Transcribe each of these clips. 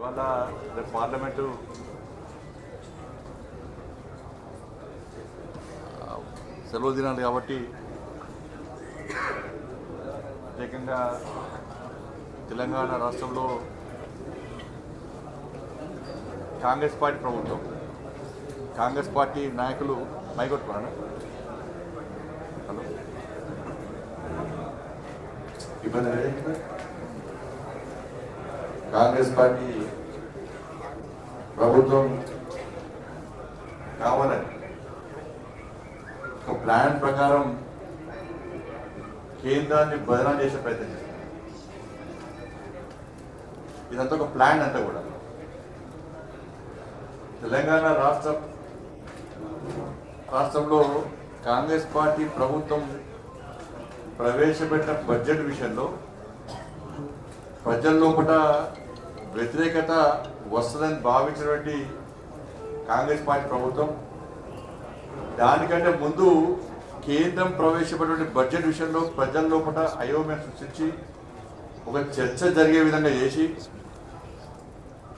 ఇవాళ పార్లమెంటు సెలవు దినాలు కాబట్టి ప్రత్యేకంగా తెలంగాణ రాష్ట్రంలో కాంగ్రెస్ పార్టీ ప్రభుత్వం, కాంగ్రెస్ పార్టీ నాయకులు మైకొట్టుకున్నాను. హలో, కాంగ్రెస్ పార్టీ ప్రభుత్వం కావాలని ఒక ప్లాన్ ప్రకారం కేంద్రాన్ని బదనాం చేసే ప్రయత్నం చేస్తుంది. ఇదంతా ఒక ప్లాన్ అంతా కూడా. తెలంగాణ రాష్ట్రంలో కాంగ్రెస్ పార్టీ ప్రభుత్వం ప్రవేశపెట్టిన బడ్జెట్ విషయంలో ప్రజల లోపల వ్యతిరేకత వస్తుందని భావించినటువంటి కాంగ్రెస్ పార్టీ ప్రభుత్వం దానికంటే ముందు కేంద్రం ప్రవేశపెట్టిన బడ్జెట్ విషయంలో ప్రజల లోపల అయోమయం సృష్టించి ఒక చర్చ జరిగే విధంగా చేసి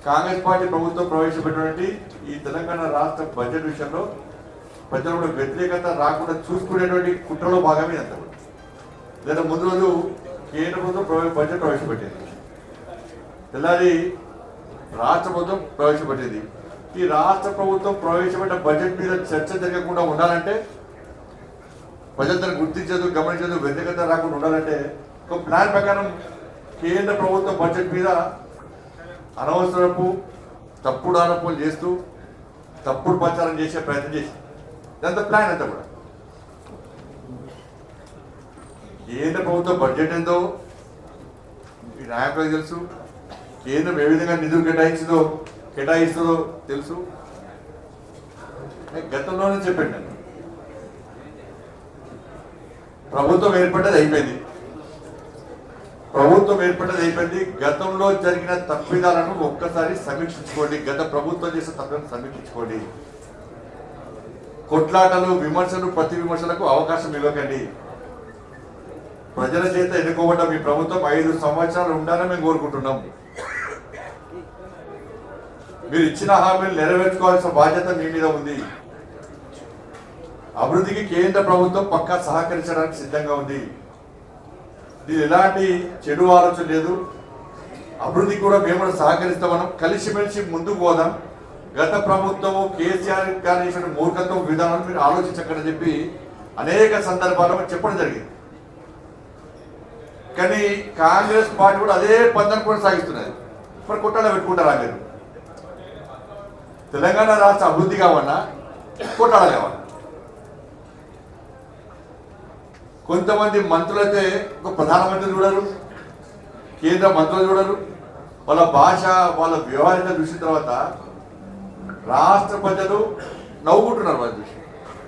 కాంగ్రెస్ పార్టీ ప్రభుత్వం ప్రవేశపెట్టినటువంటి ఈ తెలంగాణ రాష్ట్ర బడ్జెట్ విషయంలో ప్రజల వ్యతిరేకత రాకుండా చూసుకునేటువంటి కుట్రలో భాగమే అంత. లేదా ముందు రోజు కేంద్ర ప్రభుత్వం బడ్జెట్ ప్రవేశపెట్టింది, తెల్లారి రాష్ట్ర ప్రభుత్వం ప్రవేశపెట్టింది. ఈ రాష్ట్ర ప్రభుత్వం ప్రవేశపెట్టిన బడ్జెట్ మీద చర్చ జరగకుండా ఉండాలంటే, ప్రజలందరూ గుర్తించదు, గమనించదు, వ్యతిరేకత రాకుండా ఉండాలంటే ఒక ప్లాన్ ప్రకారం కేంద్ర ప్రభుత్వ బడ్జెట్ మీద అనవసరపు తప్పుడు ఆరోపణలు చేస్తూ తప్పుడు ప్రచారం చేసే ప్రయత్నం చేసింది. ఇదంతా ప్లాన్ అంతా కూడా. కేంద్ర ప్రభుత్వ బడ్జెట్ ఏందో ఈ నాయకులకు తెలుసు, కేంద్రం ఏ విధంగా నిధులు కేటాయిస్తుందో తెలుసు. గతంలోనే చెప్పండి, నేను ప్రభుత్వం ఏర్పడ్డది అయిపోయింది. గతంలో జరిగిన తప్పిదాలను ఒక్కసారి సమీక్షించుకోండి. గత ప్రభుత్వం చేసిన తప్పిదాలను సమీక్షించుకోండి. కొట్లాటలు, విమర్శలు, ప్రతి విమర్శలకు అవకాశం ఇవ్వకండి. ప్రజల చేత ఎన్నుకోబడ్డ మీ ప్రభుత్వం 5 సంవత్సరాలు ఉండాలని మేము కోరుకుంటున్నాం. మీరు ఇచ్చిన హామీలు నెరవేర్చుకోవాల్సిన బాధ్యత మీ మీద ఉంది. అభివృద్ధికి కేంద్ర ప్రభుత్వం పక్కా సహకరించడానికి సిద్ధంగా ఉంది. దీని ఎలాంటి చెడు ఆలోచన లేదు. అభివృద్ధికి కూడా మేము సహకరిస్తామన్నాం. కలిసిమెలిసి ముందుకు పోదాం. గత ప్రభుత్వము కేసీఆర్ గారు చేసిన మూర్ఖత్వం విధానాన్ని మీరు ఆలోచించకని చెప్పి అనేక సందర్భాల్లో చెప్పడం జరిగింది. కానీ కాంగ్రెస్ పార్టీ కూడా అదే పందాన్ని కొనసాగిస్తున్నది. మరి కొట్టాల పెట్టుకుంటారా? మీరు తెలంగాణ రాష్ట్ర అభివృద్ధి కావన్నా కొట్టాల కావాలి. కొంతమంది మంత్రులైతే ఒక ప్రధానమంత్రి చూడరు, కేంద్ర మంత్రులు చూడరు. వాళ్ళ భాష, వాళ్ళ వ్యవహారంగా చూసిన తర్వాత రాష్ట్ర ప్రజలు నవ్వుకుంటున్నారు. వాళ్ళ చూసి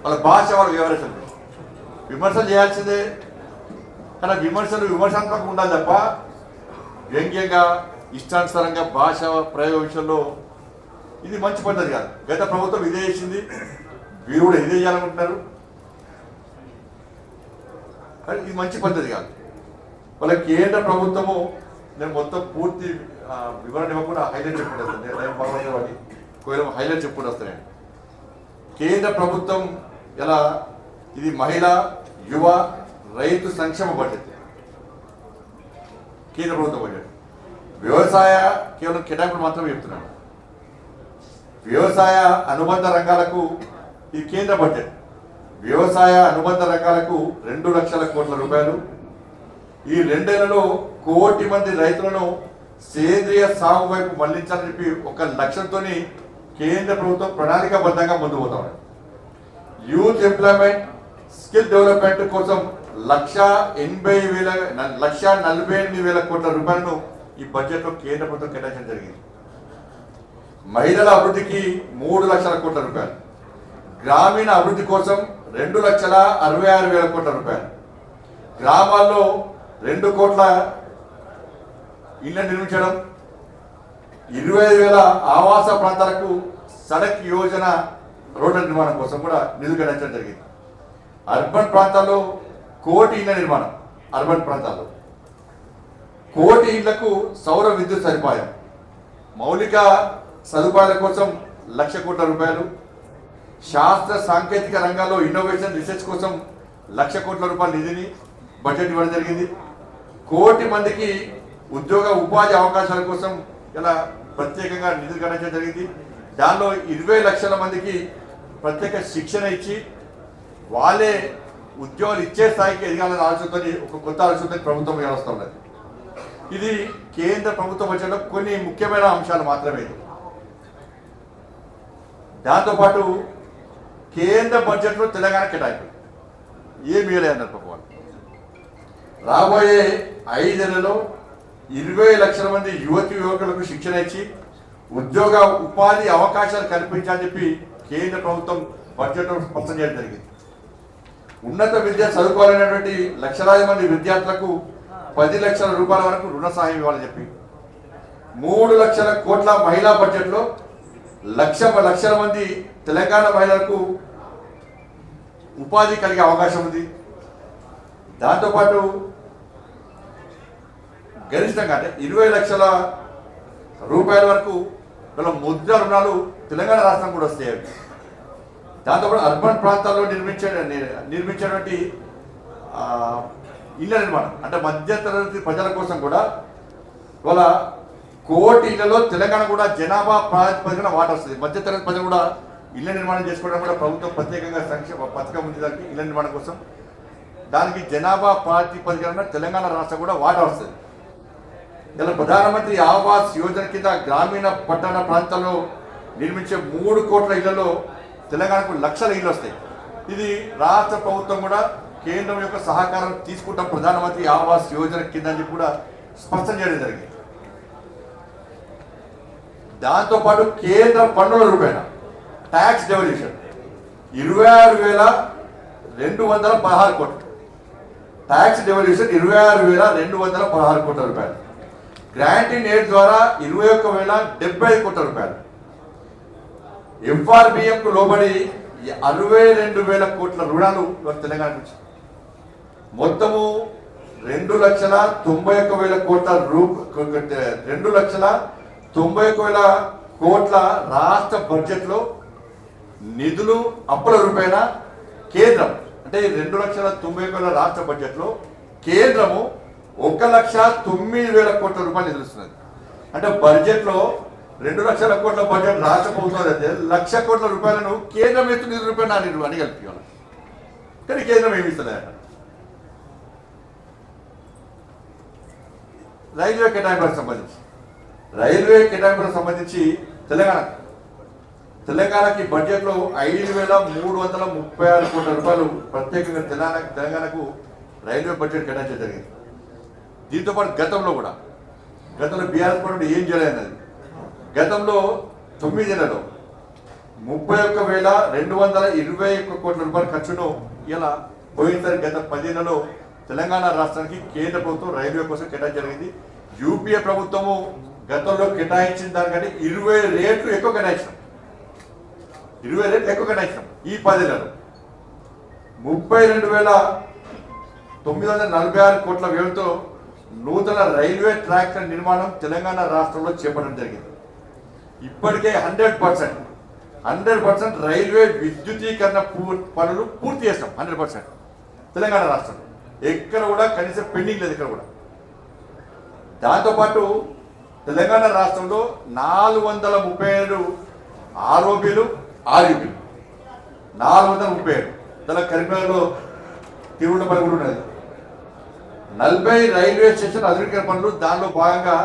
వాళ్ళ భాష, వాళ్ళ వ్యవహారం విమర్శలు చేయాల్సిందే. కానీ విమర్శనాత్మకంగా ఉండాలి తప్ప వ్యంగ్యంగా ఇష్టానుసారంగా భాష ప్రయోగ విషయంలో ఇది మంచి పద్ధతి కాదు. గత ప్రభుత్వం ఇదే చేసింది, వీరు కూడా ఇదే చేయాలనుకుంటున్నారు. కానీ ఇది మంచి పద్ధతి కాదు. వాళ్ళ కేంద్ర ప్రభుత్వము, నేను మొత్తం పూర్తి వివరణ ఇవ్వకుండా హైలైట్ చెప్పుకుంటూ వస్తాను. హైలైట్ చెప్పుకుంటూ వస్తాను. కేంద్ర ప్రభుత్వం ఎలా ఇది మహిళా, యువ, రైతు సంక్షేమ బడ్జెట్. కేంద్ర ప్రభుత్వ బడ్జెట్ వ్యవసాయ కేవలం కేటాయింపులు మాత్రమే చెప్తున్నాను. వ్యవసాయ అనుబంధ రంగాలకు ఈ కేంద్ర బడ్జెట్. వ్యవసాయ అనుబంధ రంగాలకు 2 లక్షల కోట్ల రూపాయలు. ఈ 2 ఏళ్లలో 1 కోటి మంది రైతులను సేంద్రియ సాగు వైపు మళ్లించాలని చెప్పి 1 లక్ష్యంతో కేంద్ర ప్రభుత్వం ప్రణాళికాబద్ధంగా ముందుకు పోతాం. యూత్ ఎంప్లాయ్మెంట్, స్కిల్ డెవలప్మెంట్ కోసం 1,48,000 కోట్ల రూపాయలను ఈ బడ్జెట్లో కేంద్ర ప్రభుత్వం కేటాయించడం జరిగింది. మహిళల అభివృద్ధికి 3 లక్షల కోట్ల రూపాయలు. గ్రామీణ అభివృద్ధి కోసం 2,66,000 కోట్ల రూపాయలు. గ్రామాల్లో 2 కోట్ల ఇళ్ల నిర్మించడం, 25,000 ఆవాస ప్రాంతాలకు సడక్ యోజన రోడ్ల నిర్మాణం కోసం కూడా నిధులు కేటాయించడం జరిగింది. అర్బన్ ప్రాంతాల్లో 1 కోటి ఇళ్ల నిర్మాణం. అర్బన్ ప్రాంతాల్లో 1 కోటి ఇళ్లకు సౌర విద్యుత్ సదుపాయం. మౌలిక సదుపాయాల కోసం 1,00,000 కోట్ల రూపాయలు, శాస్త్ర సాంకేతిక రంగాల్లో ఇన్నోవేషన్ రీసెర్చ్ కోసం 1,00,000 కోట్ల రూపాయల నిధిని బడ్జెట్ ఇవ్వడం జరిగింది. 1 కోటి మందికి ఉద్యోగ ఉపాధి అవకాశాల కోసం ఇలా ప్రత్యేకంగా నిధులు కేటాయించడం జరిగింది. దానిలో 20 లక్షల మందికి ప్రత్యేక శిక్షణ ఇచ్చి వాళ్ళే ఉద్యోగాలు ఇచ్చే స్థాయికి ఎదగాలని ఆలోచనతో ఒక కొత్త ఆలోచనతో ప్రభుత్వం వ్యవస్థ ఉన్నది. ఇది కేంద్ర ప్రభుత్వం బడ్జెట్లో కొన్ని ముఖ్యమైన అంశాలు మాత్రమే. దాంతోపాటు కేంద్ర బడ్జెట్లో తెలంగాణ కేటాయింపు ఏమి లేదన్నారు ప్రభుత్వం. రాబోయే 5 నెలల్లో 20 లక్షల మంది యువకులకు శిక్షణ ఇచ్చి ఉద్యోగ ఉపాధి అవకాశాలు కల్పించాలని చెప్పి కేంద్ర ప్రభుత్వం బడ్జెట్లో స్పష్టం చేయడం జరిగింది. ఉన్నత విద్య చదువుకోవాలనేటువంటి లక్షలాది మంది విద్యార్థులకు 10 లక్షల రూపాయల వరకు రుణ సహాయం ఇవ్వాలని చెప్పి 3 లక్షల కోట్ల మహిళా బడ్జెట్లో లక్షల మంది తెలంగాణ మహిళలకు ఉపాధి కలిగే అవకాశం ఉంది. దాంతోపాటు గరిష్టంగా అంటే 20 లక్షల రూపాయల వరకు వీళ్ళ ముద్ర రుణాలు తెలంగాణ రాష్ట్రం కూడా వస్తాయి. దాంతోపాటు అర్బన్ ప్రాంతాల్లో నిర్మించేటువంటి ఇళ్ల నిర్మాణం అంటే మధ్యతరగతి ప్రజల కోసం కూడా వాళ్ళ 1 కోటి ఇళ్లలో తెలంగాణ కూడా జనాభా ప్రాతిపదికన వాటా వస్తుంది. మధ్యతరగతి ప్రజలు కూడా ఇళ్ల నిర్మాణం చేసుకోవడం కూడా ప్రభుత్వం ప్రత్యేకంగా సంక్షేమ పథకం ఉంది. దానికి ఇళ్ల నిర్మాణం కోసం దానికి జనాభా ప్రాతిపదికన తెలంగాణ రాష్ట్రం కూడా వాటా వస్తుంది. ఇలా ప్రధానమంత్రి ఆవాస్ యోజన కింద గ్రామీణ పట్టణ ప్రాంతాల్లో నిర్మించే 3 కోట్ల ఇళ్లలో తెలంగాణకు లక్షల ఇళ్ళు వస్తాయి. ఇది రాష్ట్ర ప్రభుత్వం కూడా కేంద్రం యొక్క సహకారం తీసుకుంటాం ప్రధానమంత్రి ఆవాస్ యోజన కింద అని చెప్పి కూడా స్పష్టం చేయడం జరిగింది. దాంతోపాటు కేంద్ర పన్నుల రూపేణ ట్యాక్స్ డెవల్యూషన్ 26,216 కోట్లు, ట్యాక్స్ డెవల్యూషన్ 26,216 కోట్ల రూపాయలు, గ్రాంటింగ్ ఎయిడ్ ద్వారా 21,075 కోట్ల రూపాయలు, FRBM కు లోబడి 62,000 కోట్ల రుణాలు తెలంగాణకు వచ్చాయి. మొత్తము 2,91,000 కోట్ల 2,91,000 కోట్ల రాష్ట్ర బడ్జెట్లో నిధులు అప్పుల రూపేణ కేంద్రం అంటే 2,91,000 రాష్ట్ర బడ్జెట్లో కేంద్రము 1,09,000 కోట్ల రూపాయలు నిధులుస్తున్నది. అంటే బడ్జెట్లో 2 లక్షల కోట్ల బడ్జెట్ రాష్ట్ర ప్రభుత్వం అయితే 1,00,000 కోట్ల రూపాయలను కేంద్రం ఎత్తు నిధుల రూపాయలు నా నిధులు అని కలిపి కానీ కేంద్రం ఏమి ఇస్తలేదు. రైల్వే కేటాయింపులకు సంబంధించి తెలంగాణకి బడ్జెట్లో 5,336 కోట్ల రూపాయలు ప్రత్యేకంగా తెలంగాణకు రైల్వే బడ్జెట్ కేటాయించడం జరిగింది. దీంతోపాటు గతంలో బీఆర్ఎస్ ప్రభుత్వం ఏం చేయలేదన్నది. గతంలో 9 నెలల్లో 31,221 కోట్ల రూపాయల ఖర్చును ఇలా పోయినసారి గత 10 నెలలో తెలంగాణ రాష్ట్రానికి కేంద్ర ప్రభుత్వం రైల్వే కోసం కేటాయించడం జరిగింది. యూపీఏ ప్రభుత్వము గతంలో కేటాయించిన దానికంటే 20 రెట్లు ఎక్కువ కేటాయించాం. ఈ 10 నెలలు 32,946 కోట్ల వ్యయంతో నూతన రైల్వే ట్రాక్ల నిర్మాణం తెలంగాణ రాష్ట్రంలో చేపట్టడం జరిగింది. ఇప్పటికే 100% రైల్వే విద్యుతీకరణ పనులు పూర్తి చేస్తాం. 100% తెలంగాణ రాష్ట్రంలో ఎక్కడ కూడా కనీసం పెండింగ్ లేదు ఇక్కడ కూడా. దాంతోపాటు తెలంగాణ రాష్ట్రంలో 437 ఆర్ఓబీలు ఆర్యూబీలు 437 తెలంగాణ కరీంనగర్లో తిరువనపల్లి కూడా ఉన్నది. 40 రైల్వే స్టేషన్ ఆధునీకరణ పనులు దానిలో భాగంగా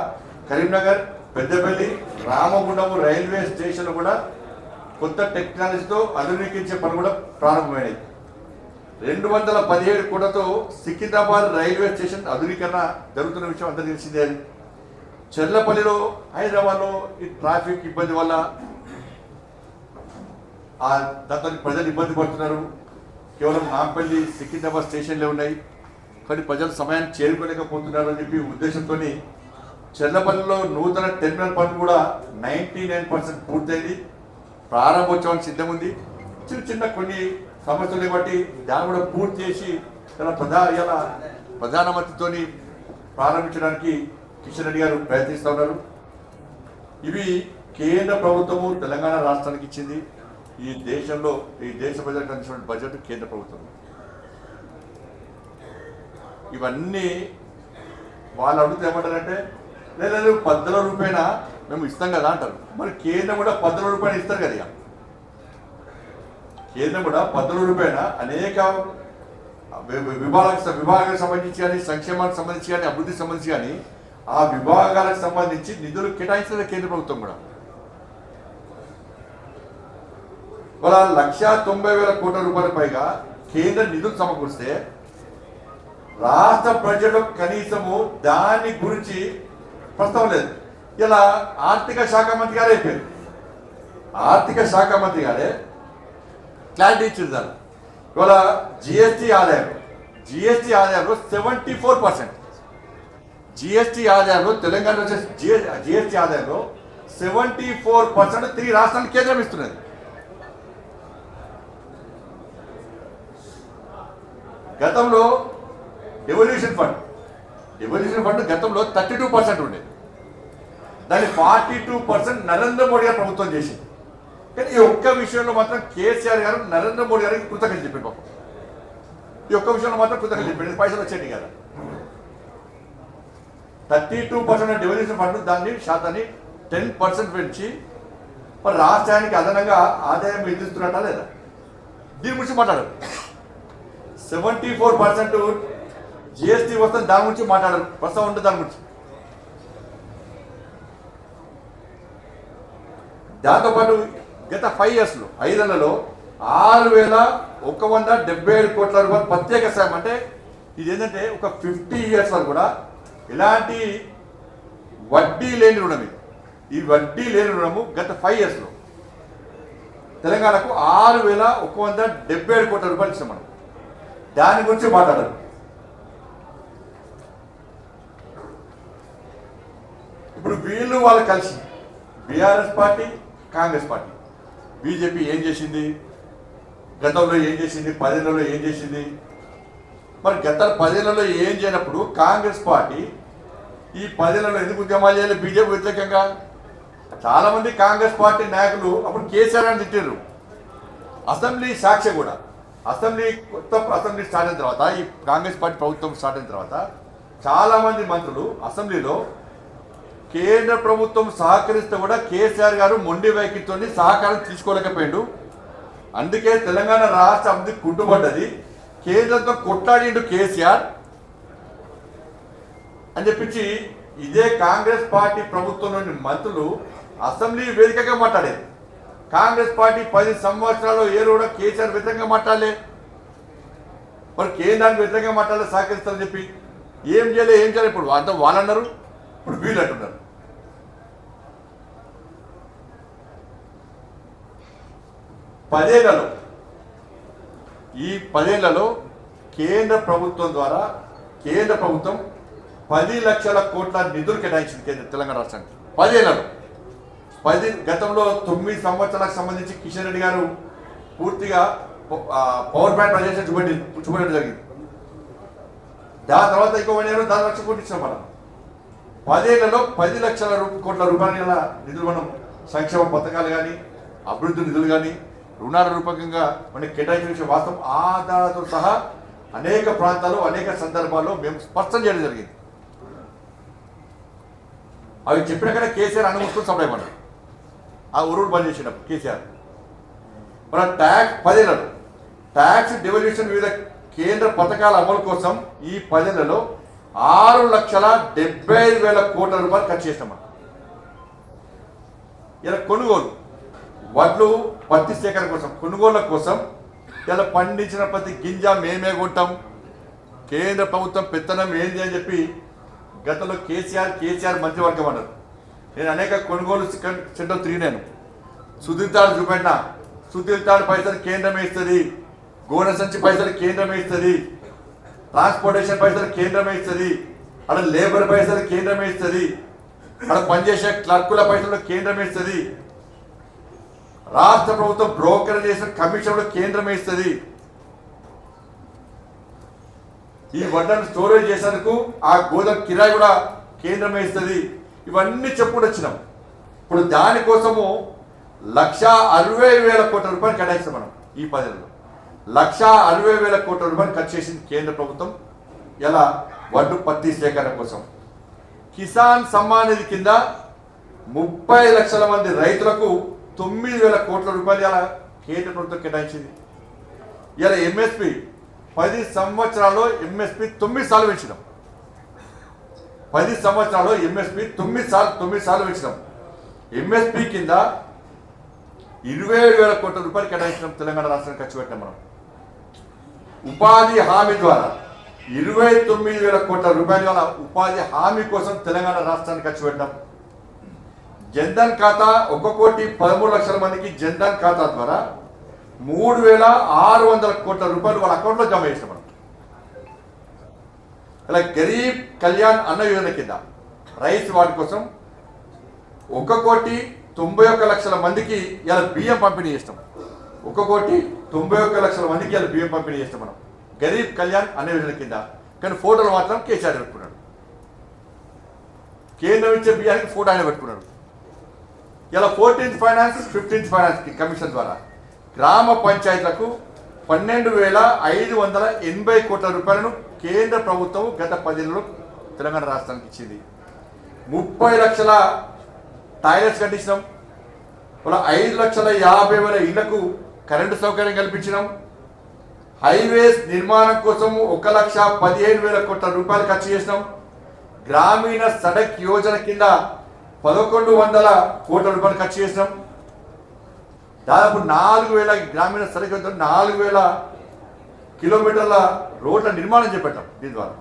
కరీంనగర్, పెద్దపల్లి, రామగుండం రైల్వే స్టేషన్లు కూడా కొత్త టెక్నాలజీతో ఆధునీకరించే పనులు కూడా ప్రారంభమైనాయి. 217 కోట్లతో సికింద్రాబాద్ రైల్వే స్టేషన్ ఆధునీకరణ జరుగుతున్న విషయం అంతా తెలిసిందే. చెర్లపల్లిలో హైదరాబాద్లో ఈ ట్రాఫిక్ ఇబ్బంది వల్ల దాంతో ప్రజలు ఇబ్బంది పడుతున్నారు. కేవలం నాంపల్లి, సికింద్రాబాద్ స్టేషన్లే ఉన్నాయి కానీ ప్రజలు సమయాన్ని చేరుకోలేకపోతున్నారు అని చెప్పి ఉద్దేశంతో చెర్లపల్లిలో నూతన టెర్మినల్ పనులు కూడా 99% పూర్తయింది. ప్రారంభోత్సవానికి సిద్ధం ఉంది. చిన్న కొన్ని సమస్యలు బట్టి దాన్ని కూడా పూర్తి చేసి ప్రధానమంత్రితో ప్రారంభించడానికి కిషన్ రెడ్డి గారు ప్రయత్నిస్తూ ఉన్నారు. ఇవి కేంద్ర ప్రభుత్వము తెలంగాణ రాష్ట్రానికి ఇచ్చింది. ఈ దేశంలో ఈ దేశ ప్రజలకు అందించిన బడ్జెట్ కేంద్ర ప్రభుత్వం. ఇవన్నీ వాళ్ళు అడుగుతూ ఏమంటారంటే లేదు 10 రూపాయల మేము ఇస్తాం కదా అంటారు. మరి కేంద్రం కూడా 10 రూపాయలు ఇస్తారు కదా. కేంద్రం కూడా 10 రూపాయల అనేక విభాగాలకు సంబంధించి కానీ, సంక్షేమానికి సంబంధించి కానీ, అభివృద్ధికి సంబంధించి కానీ ఆ విభాగాలకు సంబంధించి నిధులు కేటాయిస్తుంది కేంద్ర ప్రభుత్వం కూడా. వాళ్ళ 1,90,000 కోట్ల రూపాయల పైగా కేంద్ర నిధులు సమకూరిస్తే రాష్ట్ర ప్రజలు కనీసము దాని గురించి ప్రస్తావన లేదు. ఇలా ఆర్థిక శాఖ మంత్రి గారే అయిపోయింది. ఆర్థిక శాఖ మంత్రి గారే క్లారిటీ ఇచ్చింది. దాన్ని ఇవాళ జిఎస్టీ ఆదాయంలో 74%, జిఎస్టీ ఆదాయంలో తెలంగాణ వచ్చే జిఎస్టీ ఆదాయంలో 74% 3 రాష్ట్రాలకు కేంద్రం ఇస్తున్నది. గతంలో డెవల్యూషన్ ఫండ్ గతంలో 32% ఉండేది. దాన్ని 42% నరేంద్ర మోడీ గారు ప్రభుత్వం చేసింది. కానీ ఈ ఒక్క విషయంలో మాత్రం కేసీఆర్ గారు నరేంద్ర మోడీ గారికి కృతజ్ఞతలు చెప్పారు. పాపం ఈ ఒక్క విషయంలో మాత్రం కృతజ్ఞతలు చెప్పారు. పైసలు వచ్చేది కదా. 32% డెవల్యూషన్ ఫండ్ దాన్ని శాతాన్ని 10% పెంచి మరి రాష్ట్రానికి అదనంగా ఆదాయం ఎదురుస్తున్నట్టా లేదా దీని గురించి మాట్లాడారు. 74% జిఎస్టీ వస్తుంది, దాని గురించి మాట్లాడారు. ప్రస్తుతం ఉంటుంది దాని గురించి. దాంతోపాటు గత 5 ఇయర్స్లో 5 నెలలలో 6,177 కోట్ల రూపాయలు ప్రత్యేక సాయం. అంటే ఇది ఏంటంటే ఒక 50 ఇయర్స్ వరకు కూడా ఇలాంటి వడ్డీ లేని రుణం. ఈ వడ్డీ లేని రుణము గత 5 ఇయర్స్లో తెలంగాణకు 6,177 కోట్ల రూపాయలు ఇస్తాం మనం. దాని గురించి మాట్లాడారు. ఇప్పుడు వీళ్ళు వాళ్ళు కలిసి BRS party, Congress party, BJP ఏం చేసింది, గతంలో ఏం చేసింది, 10 ఏళ్లలో ఏం చేసింది. మరి గత 10 ఏళ్లలో ఏం చేయనప్పుడు కాంగ్రెస్ పార్టీ ఈ 10 ఏళ్లలో ఎందుకు ఉద్యమాలు చేయాలి బీజేపీ వ్యతిరేకంగా? చాలా మంది కాంగ్రెస్ పార్టీ నాయకులు అప్పుడు కేసీఆర్ అని తిట్టారు. అసెంబ్లీ సాక్షి కూడా కొత్త అసెంబ్లీ స్టార్ట్ అయిన తర్వాత, ఈ కాంగ్రెస్ పార్టీ ప్రభుత్వం స్టార్ట్ అయిన తర్వాత చాలా మంది మంత్రులు అసెంబ్లీలో కేంద్ర ప్రభుత్వం సహకరిస్తే కూడా కేసీఆర్ గారు మొండి వైఖరితో సహకారం తీసుకోలేకపోయాడు. అందుకే తెలంగాణ రాష్ట్ర అభివృద్ధి కుంటుపడ్డది. కేంద్రంతో కొట్లాడిండు కేసీఆర్ అని చెప్పించి ఇదే కాంగ్రెస్ పార్టీ ప్రభుత్వంలోని మంత్రులు అసెంబ్లీ వేదికగా మాట్లాడేది. కాంగ్రెస్ పార్టీ 10 సంవత్సరాలు ఏ కూడా కేసీఆర్ వ్యతిరేకంగా మాట్లాడలే. మరి కేంద్రానికి వ్యతిరేకంగా మాట్లాడలే, సహకరిస్తారని చెప్పి ఏం చేయలే. ఇప్పుడు అంతా వాళ్ళన్నారు, ఇప్పుడు వీళ్ళు అంటున్నారు. ఈ 10 ఏళ్లలో కేంద్ర ప్రభుత్వం ద్వారా కేంద్ర ప్రభుత్వం 10 లక్షల కోట్ల నిధులు కేటాయించింది తెలంగాణ రాష్ట్రానికి. 10 ఏళ్లలో గతంలో 9 సంవత్సరాలకు సంబంధించి కిషన్ రెడ్డి గారు పూర్తిగా పవర్ ప్లాంట్ ప్రజెక్షన్ చూపెట్టడం జరిగింది. దాని తర్వాత ఇంకో 1 ఏళ్ళు 10 లక్షల కోట్లు ఇచ్చాం మనం. 10 ఏళ్లలో 10 లక్షల కోట్ల రూపాయల నిధులు మనం సంక్షేమ పథకాలు కానీ, అభివృద్ధి నిధులు కానీ, రుణాల రూపకంగా మనకి కేటాయించిన వాస్తవం ఆధారాలతో సహా అనేక ప్రాంతాలు అనేక సందర్భాల్లో మేము స్పష్టం చేయడం జరిగింది. అవి చెప్పినాకనే కేసీఆర్ అనుమతులు సప్లై పడ్డారు. ఆ ఉరువులు బంద్ చేసినప్పుడు కేసీఆర్ మన ట్యాక్స్ 10 ఏళ్లలో ట్యాక్స్ డివల్యూషన్ వివిధ కేంద్ర పథకాల అమలు కోసం ఈ 10 ఏళ్లలో 6,75,000 కోట్ల రూపాయలు ఖర్చు చేస్తాం. ఇలా కొనుగోలు వడ్లు పత్తి సేకరణ కోసం, కొనుగోళ్ల కోసం ఇలా పండించిన ప్రతి గింజ మేమే కొంటాం, కేంద్ర ప్రభుత్వం పెత్తనం ఏంది అని చెప్పి గతంలో కేసీఆర్ మంత్రివర్గం అన్నారు. నేను అనేక కొనుగోలు సెంటర్ తిరిగినాను. సుధీర్ తాడు చూపెట్టినా, సుధీర్ తాడు పైసలు కేంద్రమే ఇస్తుంది, గోనె సంచి పైసలు కేంద్రమే ఇస్తుంది, ట్రాన్స్పోర్టేషన్ పైసలు కేంద్రమే ఇస్తుంది, అక్కడ లేబర్ పైసలు కేంద్రమే ఇస్తుంది, అక్కడ పనిచేసే క్లర్కుల పైసలు కేంద్రమే ఇస్తుంది, రాష్ట్ర ప్రభుత్వం బ్రోకర్ చేసిన కమిషన్లు కేంద్రమే ఇస్తుంది, ఈ వడ్లను స్టోరేజ్ చేసేందుకు ఆ గోదాం కిరాయి కూడా కేంద్రమే ఇస్తుంది. ఇవన్నీ చెప్పుకుంటూ వచ్చినాం. ఇప్పుడు దానికోసము 1,60,000 కోట్ల రూపాయలు కేటాయిస్తాం మనం ఈ 10 ఏళ్ళలో. 1,60,000 కోట్ల రూపాయలు ఖర్చు చేసింది కేంద్ర ప్రభుత్వం ఎలా వడ్డు పత్తి సేకరణ కోసం. కిసాన్ సమ్మాన్ నిధి కింద 30 లక్షల మంది రైతులకు 9,000 కోట్ల రూపాయలు ఇలా కేంద్ర ప్రభుత్వం కేటాయించింది. ఇలా ఎంఎస్పి 10 సంవత్సరాల్లో ఎంఎస్పి 9 సార్లు పెంచినాం. 10 సంవత్సరాల్లో ఎంఎస్పి 9 సార్లు పెంచినాం. ఎంఎస్పి కింద 27,000 కోట్ల రూపాయలు కేటాయించినాం. తెలంగాణ రాష్ట్రానికి ఖర్చు పెట్టినాం మనం. ఉపాధి హామీ ద్వారా 29,000 కోట్ల రూపాయల గల ఉపాధి హామీ కోసం తెలంగాణ రాష్ట్రానికి ఖర్చు పెట్టినాం. జన్ధన్ ఖాతా 1,13 లక్షల మందికి జన్ధన్ ఖాతా ద్వారా 3,600 కోట్ల రూపాయలు వాళ్ళ అకౌంట్లో జమ చేసాం మనం. ఇలా గరీబ్ కళ్యాణ్ అన్న యోజన కింద రైస్ వాటి కోసం 1,91 లక్షల మందికి ఇలా బియ్యం పంపిణీ చేస్తాం. 1,91 లక్షల మందికి ఇలా బియ్యం పంపిణీ చేస్తాం మనం గరీబ్ కళ్యాణ్ అన్న యోజన కింద. కానీ ఫోటోలు మాత్రం కేసీఆర్ పెట్టుకున్నాడు. కేంద్రం ఇచ్చే బియ్యానికి ఫోటో ఆయన పెట్టుకున్నాడు. ఇలా 14th finance 15th finance commission ద్వారా గ్రామ పంచాయతీలకు 12,580 కోట్ల రూపాయలను కేంద్ర ప్రభుత్వం గత 10 ఏళ్లలో తెలంగాణ రాష్ట్రానికి ఇచ్చింది. 30 లక్షల టాయిలెట్స్ కట్టించినాం. ఇలా 5,50,000 ఇళ్లకు కరెంటు సౌకర్యం కల్పించినాం. హైవేస్ నిర్మాణం కోసం 1,15,000 కోట్ల రూపాయలు ఖర్చు చేసినాం. గ్రామీణ సడక్ యోజన కింద 1,100 కోట్ల రూపాయలు ఖర్చు చేసినాం. దాదాపు 4,000 గ్రామీణ సడక్ యోజన 4,000 కిలోమీటర్ల రోడ్ల నిర్మాణం చేపట్టాం. దీని ద్వారా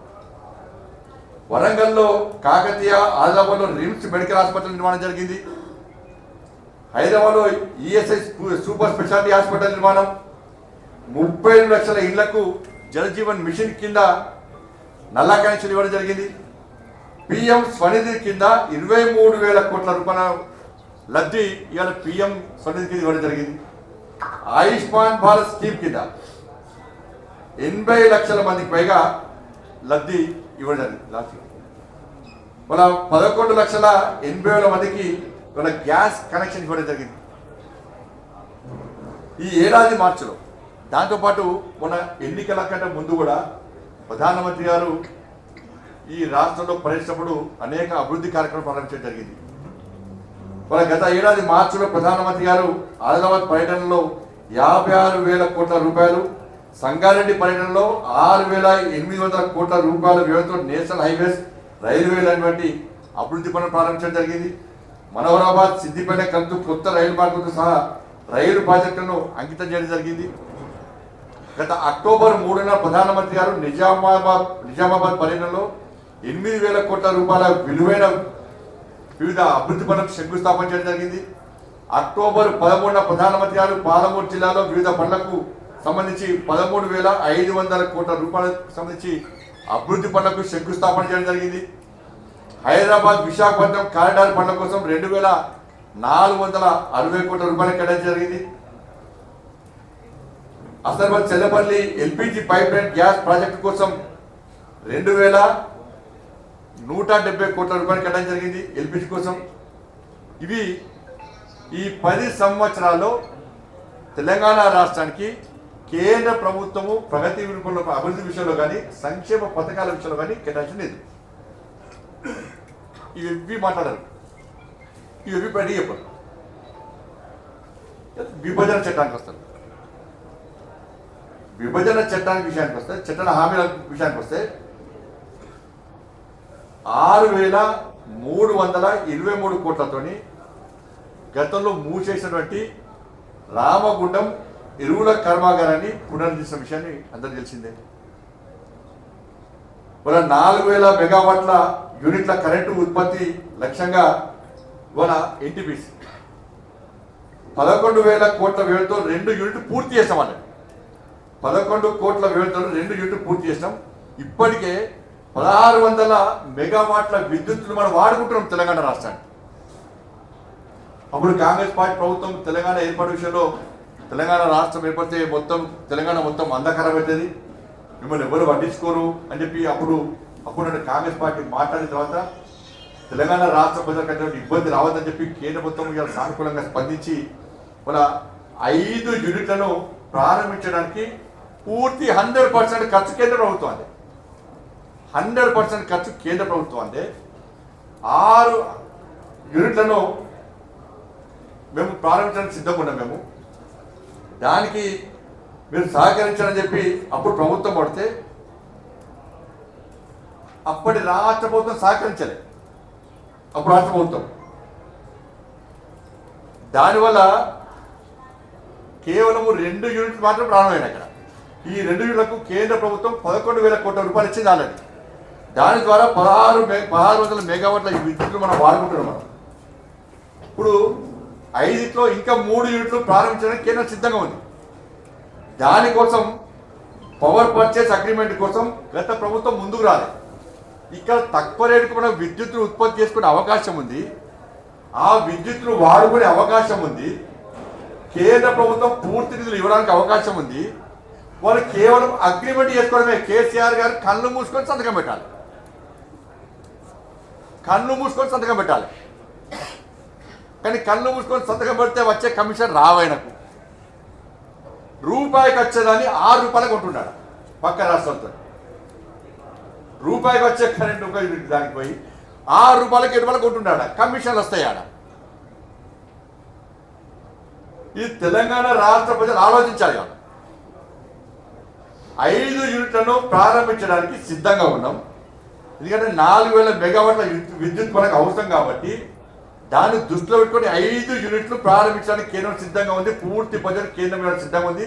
వరంగల్లో కాకతీయ, ఆదిలాబాద్లో రిమ్స్ మెడికల్ హాస్పిటల్ నిర్మాణం జరిగింది. హైదరాబాద్లో ఈఎస్ఐ సూపర్ స్పెషాలిటీ హాస్పిటల్ నిర్మాణం. 30 లక్షల ఇళ్లకు జలజీవన్ మిషన్ కింద నల్లా కనెక్షన్ ఇవ్వడం జరిగింది. పిఎం స్వనిధి కింద 23,000 కోట్ల రూపాయల లబ్ధి ఇవాళ పిఎం స్వనిధి కింద ఇవ్వడం జరిగింది. ఆయుష్మాన్ భారత్ స్కీమ్ కింద 80 లక్షల మందికి పైగా లబ్ధి ఇవ్వడం జరిగింది. లాస్ట్ మన 11,80,000 మందికి మన గ్యాస్ కనెక్షన్ ఇవ్వడం జరిగింది ఈ ఏడాది మార్చిలో. దాంతోపాటు మన ఎన్నికల కంటే ముందు కూడా ప్రధానమంత్రి గారు ఈ రాష్ట్రంలో పర్యటించినప్పుడు అనేక అభివృద్ధి కార్యక్రమాలు ప్రారంభించడం జరిగింది. మన గత ఏడాది మార్చిలో ప్రధానమంత్రి గారు ఆదిలాబాద్ పర్యటనలో 56,000 కోట్ల రూపాయలు, సంగారెడ్డి పర్యటనలో 6,800 కోట్ల రూపాయల వ్యయంతో నేషనల్ హైవేస్, రైల్వేలు అనేటువంటి అభివృద్ధి పనులు ప్రారంభించడం జరిగింది. మనోహరాబాద్, సిద్దిపేట కలుపుతూ కొత్త రైలు మార్గంతో సహా రైలు ప్రాజెక్టులను అంకితం చేయడం జరిగింది. గత అక్టోబర్ 3న ప్రధానమంత్రి గారు నిజామాబాద్ పర్యటనలో 8,000 కోట్ల రూపాయల విలువైన వివిధ అభివృద్ధి పనులకు శంకుస్థాపన చేయడం జరిగింది. అక్టోబర్ 13న ప్రధానమంత్రి గారు పాలమూరు జిల్లాలో వివిధ పనులకు సంబంధించి 13,500 కోట్ల రూపాయలకు సంబంధించి అభివృద్ధి పనులకు శంకుస్థాపన చేయడం జరిగింది. హైదరాబాద్ విశాఖపట్నం కారిడార్ పనుల కోసం 2,460 కోట్ల రూపాయలు కేటాయించడం జరిగింది. అసర్బాద్ Chellapalli LPG pipeline gas project కోసం 2,170 కోట్ల రూపాయలు కేటాయించడం జరిగింది ఎల్పిజి కోసం. ఇవి ఈ 10 సంవత్సరాల్లో తెలంగాణ రాష్ట్రానికి కేంద్ర ప్రభుత్వము ప్రగతి విషయంలో, అభివృద్ధి విషయంలో కానీ సంక్షేమ పథకాల విషయంలో కానీ కేటాయించలేదు. ఇవి మాట్లాడారు. ఇవి పడి చెప్పారు. విభజన చట్టానికి వస్తారు. విభజన చట్టానికి విషయానికి వస్తే, చట్టాల హామీల విషయానికి వస్తే 6,323 కోట్లతోని గతంలో మూసేసినటువంటి రామగుండం ఎరువుల కర్మాగారాన్ని పునరుద్ధరించిన విషయాన్ని అందరూ తెలిసిందే. మన 4,000 మెగావాట్ల యూనిట్ల కరెంటు ఉత్పత్తి లక్ష్యంగా మన ఎన్టీపీసీ 11,000 కోట్ల వ్యయంతో 2 యూనిట్లు పూర్తి చేస్తాం. అన్నది 11 కోట్ల వ్యయంతో 2 యూనిట్లు పూర్తి చేసినాం. ఇప్పటికే 1,600 మెగావాట్ల విద్యుత్తును మనం వాడుకుంటున్నాం తెలంగాణ రాష్ట్రానికి. అప్పుడు కాంగ్రెస్ పార్టీ ప్రభుత్వం తెలంగాణ ఏర్పాటు విషయంలో, తెలంగాణ రాష్ట్రం ఏర్పడితే మొత్తం తెలంగాణ మొత్తం అంధకారం అవుతుంది, మిమ్మల్ని ఎవరు పట్టించుకోరు అని చెప్పి అప్పుడు కాంగ్రెస్ పార్టీ మాట్లాడిన తర్వాత తెలంగాణ రాష్ట్ర ప్రజలకు ఇబ్బంది రావద్దని చెప్పి కేంద్ర ప్రభుత్వం ఇలా సానుకూలంగా స్పందించి మన 5 యూనిట్లను ప్రారంభించడానికి పూర్తి 100% ఖర్చు కేంద్ర ప్రభుత్వం అందే. 100% ఖర్చు కేంద్ర ప్రభుత్వం అందే. 6 యూనిట్లను మేము ప్రారంభించడానికి సిద్ధంగా ఉన్నాం. మేము దానికి మీరు సహకరించాలని చెప్పి అప్పుడు ప్రభుత్వం పడితే అప్పటి రాష్ట్ర ప్రభుత్వం సహకరించలే. అప్పుడు రాష్ట్ర ప్రభుత్వం దానివల్ల కేవలం 2 యూనిట్లు మాత్రం ప్రారంభమైనాయి. అక్కడ ఈ 2 యూనిట్లకు కేంద్ర ప్రభుత్వం 11,000 కోట్ల రూపాయలు ఇచ్చింది ఆల్రెడీ. దాని ద్వారా 1600 మెగావాట్ల విద్యుత్తులు మనం వాడుకుంటున్నాం. మనం ఇప్పుడు 5లో ఇంకా 3 యూనిట్లు ప్రారంభించడానికి కేంద్రం సిద్ధంగా ఉంది. దానికోసం పవర్ పర్చేస్ అగ్రిమెంట్ కోసం గత ప్రభుత్వం ముందుకు రాలేదు. ఇక్కడ తక్కువ రేటుకు మనం విద్యుత్తును ఉత్పత్తి చేసుకునే అవకాశం ఉంది. ఆ విద్యుత్తును వాడుకునే అవకాశం ఉంది. కేంద్ర ప్రభుత్వం పూర్తి నిధులు ఇవ్వడానికి అవకాశం ఉంది. వాళ్ళు కేవలం అగ్రిమెంట్ చేసుకోవడమే. కేసీఆర్ గారు కళ్ళు మూసుకొని సంతకం పెట్టాలి. కళ్ళు మూసుకొని సంతకం పెట్టాలి. కానీ కళ్ళు మూసుకొని సంతకం పెడితే వచ్చే కమిషన్ రావైనకు రూపాయికి వచ్చేదాన్ని 6 రూపాయలకు కొంటున్నాడు. పక్క రాష్ట్రంతో రూపాయికి వచ్చే కరెంట్ ఒక యూనిట్ దానికి పోయి 6 రూపాయలకి 7 రూపాయలు కొంటున్నాడు. కమిషన్లు వస్తాయి ఆడ. ఇది తెలంగాణ రాష్ట్ర ప్రజలు ఆలోచించాలి. 5 యూనిట్లను ప్రారంభించడానికి సిద్ధంగా ఉన్నాం. ఎందుకంటే 4,000 మెగావాట్ల విద్యుత్ మనకు అవసరం కాబట్టి దాన్ని దృష్టిలో పెట్టుకొని 5 యూనిట్లు ప్రారంభించడానికి కేంద్రం సిద్ధంగా ఉంది. పూర్తి బడ్జెట్ కేంద్రం సిద్ధంగా ఉంది.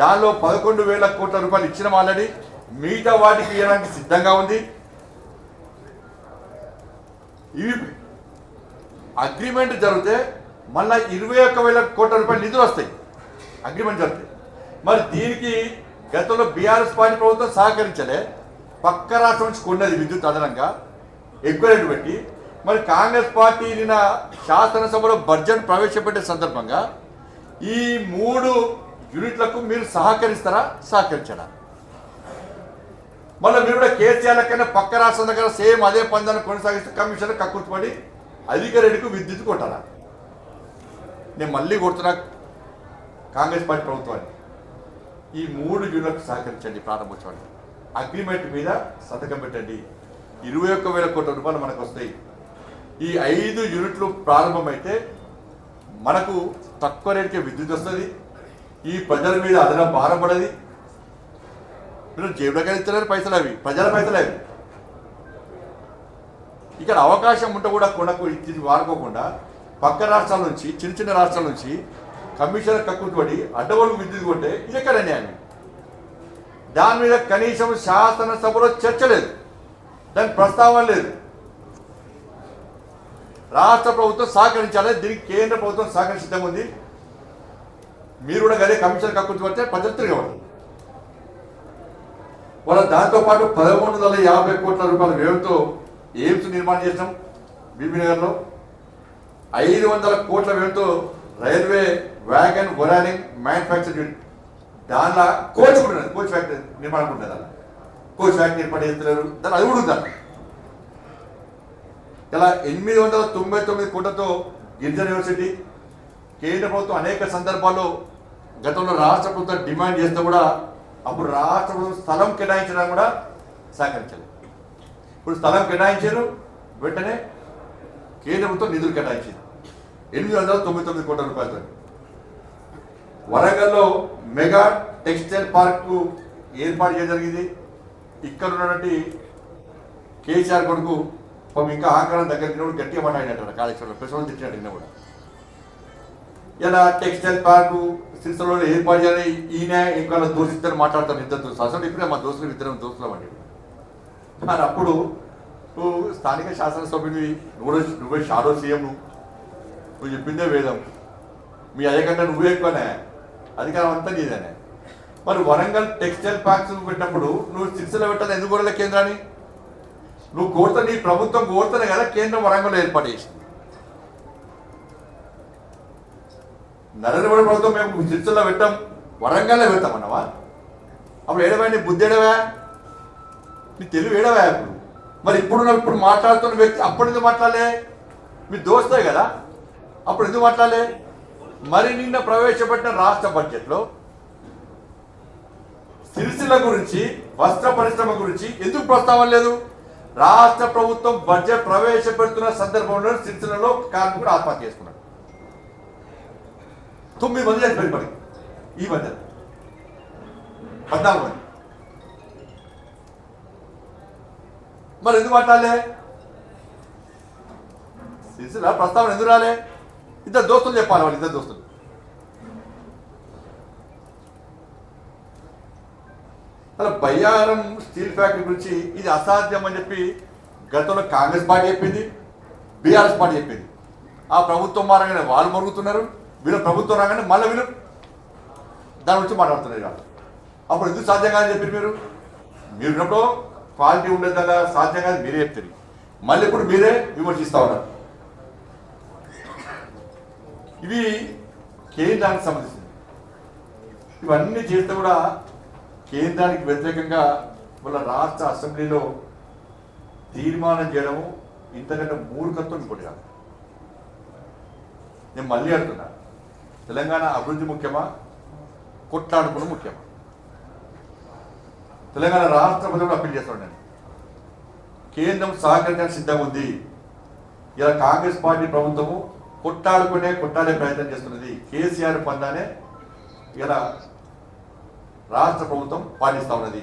దానిలో 11,000 కోట్ల రూపాయలు ఇచ్చినాం ఆల్రెడీ. మిగతా వాటికి ఇవ్వడానికి సిద్ధంగా ఉంది. ఇవి అగ్రిమెంట్ జరిగితే మళ్ళీ 21,000 కోట్ల రూపాయలు నిధులు వస్తాయి. అగ్రిమెంట్ జరిగితే మరి దీనికి గతంలో బీఆర్ఎస్ పార్టీ ప్రభుత్వం సహకరించలే. పక్క రాష్ట్రం నుంచి కొన్నది విద్యుత్ అదనంగా ఎక్కువ రేటు పెట్టి. మరి కాంగ్రెస్ పార్టీ నిన్న శాసనసభలో బడ్జెట్ ప్రవేశపెట్టే సందర్భంగా ఈ 3 యూనిట్లకు మీరు సహకరిస్తారా, సహకరించరా? మళ్ళీ మీరు కూడా కేసీఆర్ లెక్కనే పక్క రాష్ట్రం దగ్గర సేమ్ అదే పందాన్ని కొనసాగిస్తూ కమిషన్ కక్కుర్తిపడి అధిక రేటుకు విద్యుత్ కొట్టారా? నేను మళ్ళీ కొడుతున్నా కాంగ్రెస్ పార్టీ ప్రభుత్వాన్ని, ఈ 3 యూనిట్లకు సహకరించండి. ప్రారంభోత్సవాన్ని అగ్రిమెంట్ మీద సంతకం పెట్టండి. 21,000 కోట్ల రూపాయలు మనకు వస్తాయి. ఈ 5 యూనిట్లు ప్రారంభమైతే మనకు తక్కువ రేటుకే విద్యుత్ వస్తుంది. ఈ ప్రజల మీద అదనపు భారం పడది. మీరు జేబులకి ఇస్తున్నారు పైసలు, అవి ప్రజల పైసలు అవి. ఇక్కడ అవకాశం ఉంటే కూడా కొనకు ఇచ్చి వాడుకోకుండా పక్క రాష్ట్రాల నుంచి చిన్న చిన్న రాష్ట్రాల నుంచి కమిషనర్ కక్కుతుపడి అడ్డగోలు విద్యుత్ కొంటే ఇది ఎక్కడ న్యాయం? దాని మీద కనీసం శాసనసభలో చర్చ లేదు, దాని ప్రస్తావన లేదు. రాష్ట్ర ప్రభుత్వం సహకరించాలి. దీనికి కేంద్ర ప్రభుత్వం సహకరించి సిద్ధంగా ఉంది. మీరు కూడా గదే కమిషన్ కక్కుర్తి పడితే ప్రజలు తిరగబడతారు. వాళ్ళ దాంతోపాటు 1,150 కోట్ల రూపాయల వ్యయంతో ఎయిమ్స్ నిర్మాణం చేసినాం. బీబీనగర్లో 500 కోట్ల వ్యయంతో రైల్వే వ్యాగన్ ఒరానింగ్ మ్యానుఫ్యాక్చర్ యూనిట్, దానిలో కోచ్ కూడా ఉన్నది. కోచ్ ఫ్యాక్టరీ నిర్మాణం ఉంటుంది. దాన్ని కోచ్ ఫ్యాక్టరీ ఏర్పాటు చేస్తున్నారు. దాన్ని అది కూడా ఉందా? ఇలా 899 కోట్లతో గిరిజన యూనివర్సిటీ. కేంద్ర ప్రభుత్వం అనేక సందర్భాల్లో గతంలో రాష్ట్ర ప్రభుత్వం డిమాండ్ చేస్తే కూడా అప్పుడు రాష్ట్ర ప్రభుత్వం స్థలం కేటాయించడానికి కూడా సహకరించాలి. ఇప్పుడు స్థలం కేటాయించారు, వెంటనే కేంద్ర ప్రభుత్వం నిధులు కేటాయించింది 899 కోట్ల రూపాయలతో. వరంగల్లో మెగా టెక్స్టైల్ పార్కు ఏర్పాటు చేయడం జరిగింది. ఇక్కడ ఉన్నటువంటి కేసీఆర్ కొడుకు ఇంకా ఆంకరణ దగ్గర గట్టిగా మాట్లాడినట్టు కాళేశ్వరంలో ప్రశ్నలు తిట్టినట్టు కూడా. ఇలా టెక్స్టైల్ పార్కు సిరిసిల్లలో ఏర్పాటు చేయాలి. ఈయన ఇంకా దోషిద్దరు మాట్లాడతారు. ఇద్దరు దోస్తులు అసలు ఇప్పుడే మా దోస్తులు ఇద్దరు దోస్తులు అండి. మరి అప్పుడు నువ్వు స్థానిక శాసనసభ్యుని, నువ్వే షాడో సీఎం, నువ్వు చెప్పిందే వేదం. మీ అయ్యకంటే నువ్వే ఎక్కువనే, అధికారం అంతా నీదేనే. మరి వరంగల్ టెక్స్టైల్ పార్క్స్ పెట్టినప్పుడు నువ్వు సిరిసిల్ల పెట్టాలి ఎందుకు కోరలే కేంద్రాన్ని? నువ్వు కోరుతా, నీ ప్రభుత్వం కోరుతానే కదా కేంద్రం వరంగల్లో ఏర్పాటు చేసింది. నరేంద్ర మోడీ ప్రభుత్వం మేము సిరిసిల్లో పెట్టాం, వరంగల్లో పెడతామన్నావా? అప్పుడు ఏడవా? నీ బుద్ధి ఏడవా? నీ తెలివి ఏడవా? అప్పుడు మరి ఇప్పుడు మాట్లాడుతున్న వ్యక్తి అప్పుడు ఎందుకు మాట్లాడలే? మీ దోస్తే కదా, అప్పుడు ఎందుకు మాట్లాడలే? మరి నిన్న ప్రవేశపెట్టిన రాష్ట్ర బడ్జెట్లో సిరిసిల్ల గురించి, వస్త్ర పరిశ్రమ గురించి ఎందుకు ప్రస్తావన లేదు? రాష్ట్ర ప్రభుత్వం బడ్జెట్ ప్రవేశపెడుతున్న సందర్భంలో సిరిసిల్లలో కార్మికుడు ఆత్మహత్య చేసుకున్నాడు. 9 మంది చనిపోయింది. మరి ఈ మధ్య 14 మంది. మరి ఎందుకు మాట్లాడలే? సిరిసిల్ల ప్రస్తావన ఎందుకు రాలే? ఇద్దరు దోస్తులు చెప్పాలి, వాళ్ళు ఇద్దరు దోస్తులు. అలా బయ్యారం స్టీల్ ఫ్యాక్టరీ గురించి ఇది అసాధ్యం అని చెప్పి గతంలో కాంగ్రెస్ పార్టీ చెప్పింది, బీఆర్ఎస్ పార్టీ చెప్పింది. ఆ ప్రభుత్వం మారగానే వాళ్ళు మరుగుతున్నారు, వీళ్ళ ప్రభుత్వం రాగానే మళ్ళీ వీళ్ళు దాని గురించి మాట్లాడుతున్నారు. వాళ్ళు అప్పుడు ఎందుకు సాధ్యం కాదని చెప్పారు? మీరు ఉన్నప్పుడు క్వాలిటీ ఉండేది కదా, సాధ్యం కాదు మీరే చెప్తారు. మళ్ళీ ఇప్పుడు మీరే విమర్శిస్తా ఉన్నారు. ఇవి కేంద్రానికి సంబంధించింది. ఇవన్నీ చేస్తే కూడా కేంద్రానికి వ్యతిరేకంగా వాళ్ళ రాష్ట్ర అసెంబ్లీలో తీర్మానం చేయడము ఇంతకంటే మూర్ఖత్వం ఇంకోటి కాదు. నేను మళ్ళీ అడుగుతున్నా, తెలంగాణ అభివృద్ధి ముఖ్యమా, కొట్లాడుకుని ముఖ్యమా? తెలంగాణ రాష్ట్ర ప్రజలు అప్పీల్ చేస్తాను నేను. కేంద్రం సహకరించడానికి సిద్ధంగా ఉంది. ఇలా కాంగ్రెస్ పార్టీ ప్రభుత్వము కొట్టాడే ప్రయత్నం చేస్తున్నది. కేసీఆర్ పందానే ఇలా రాష్ట్ర ప్రభుత్వం పాటిస్తూ ఉన్నది.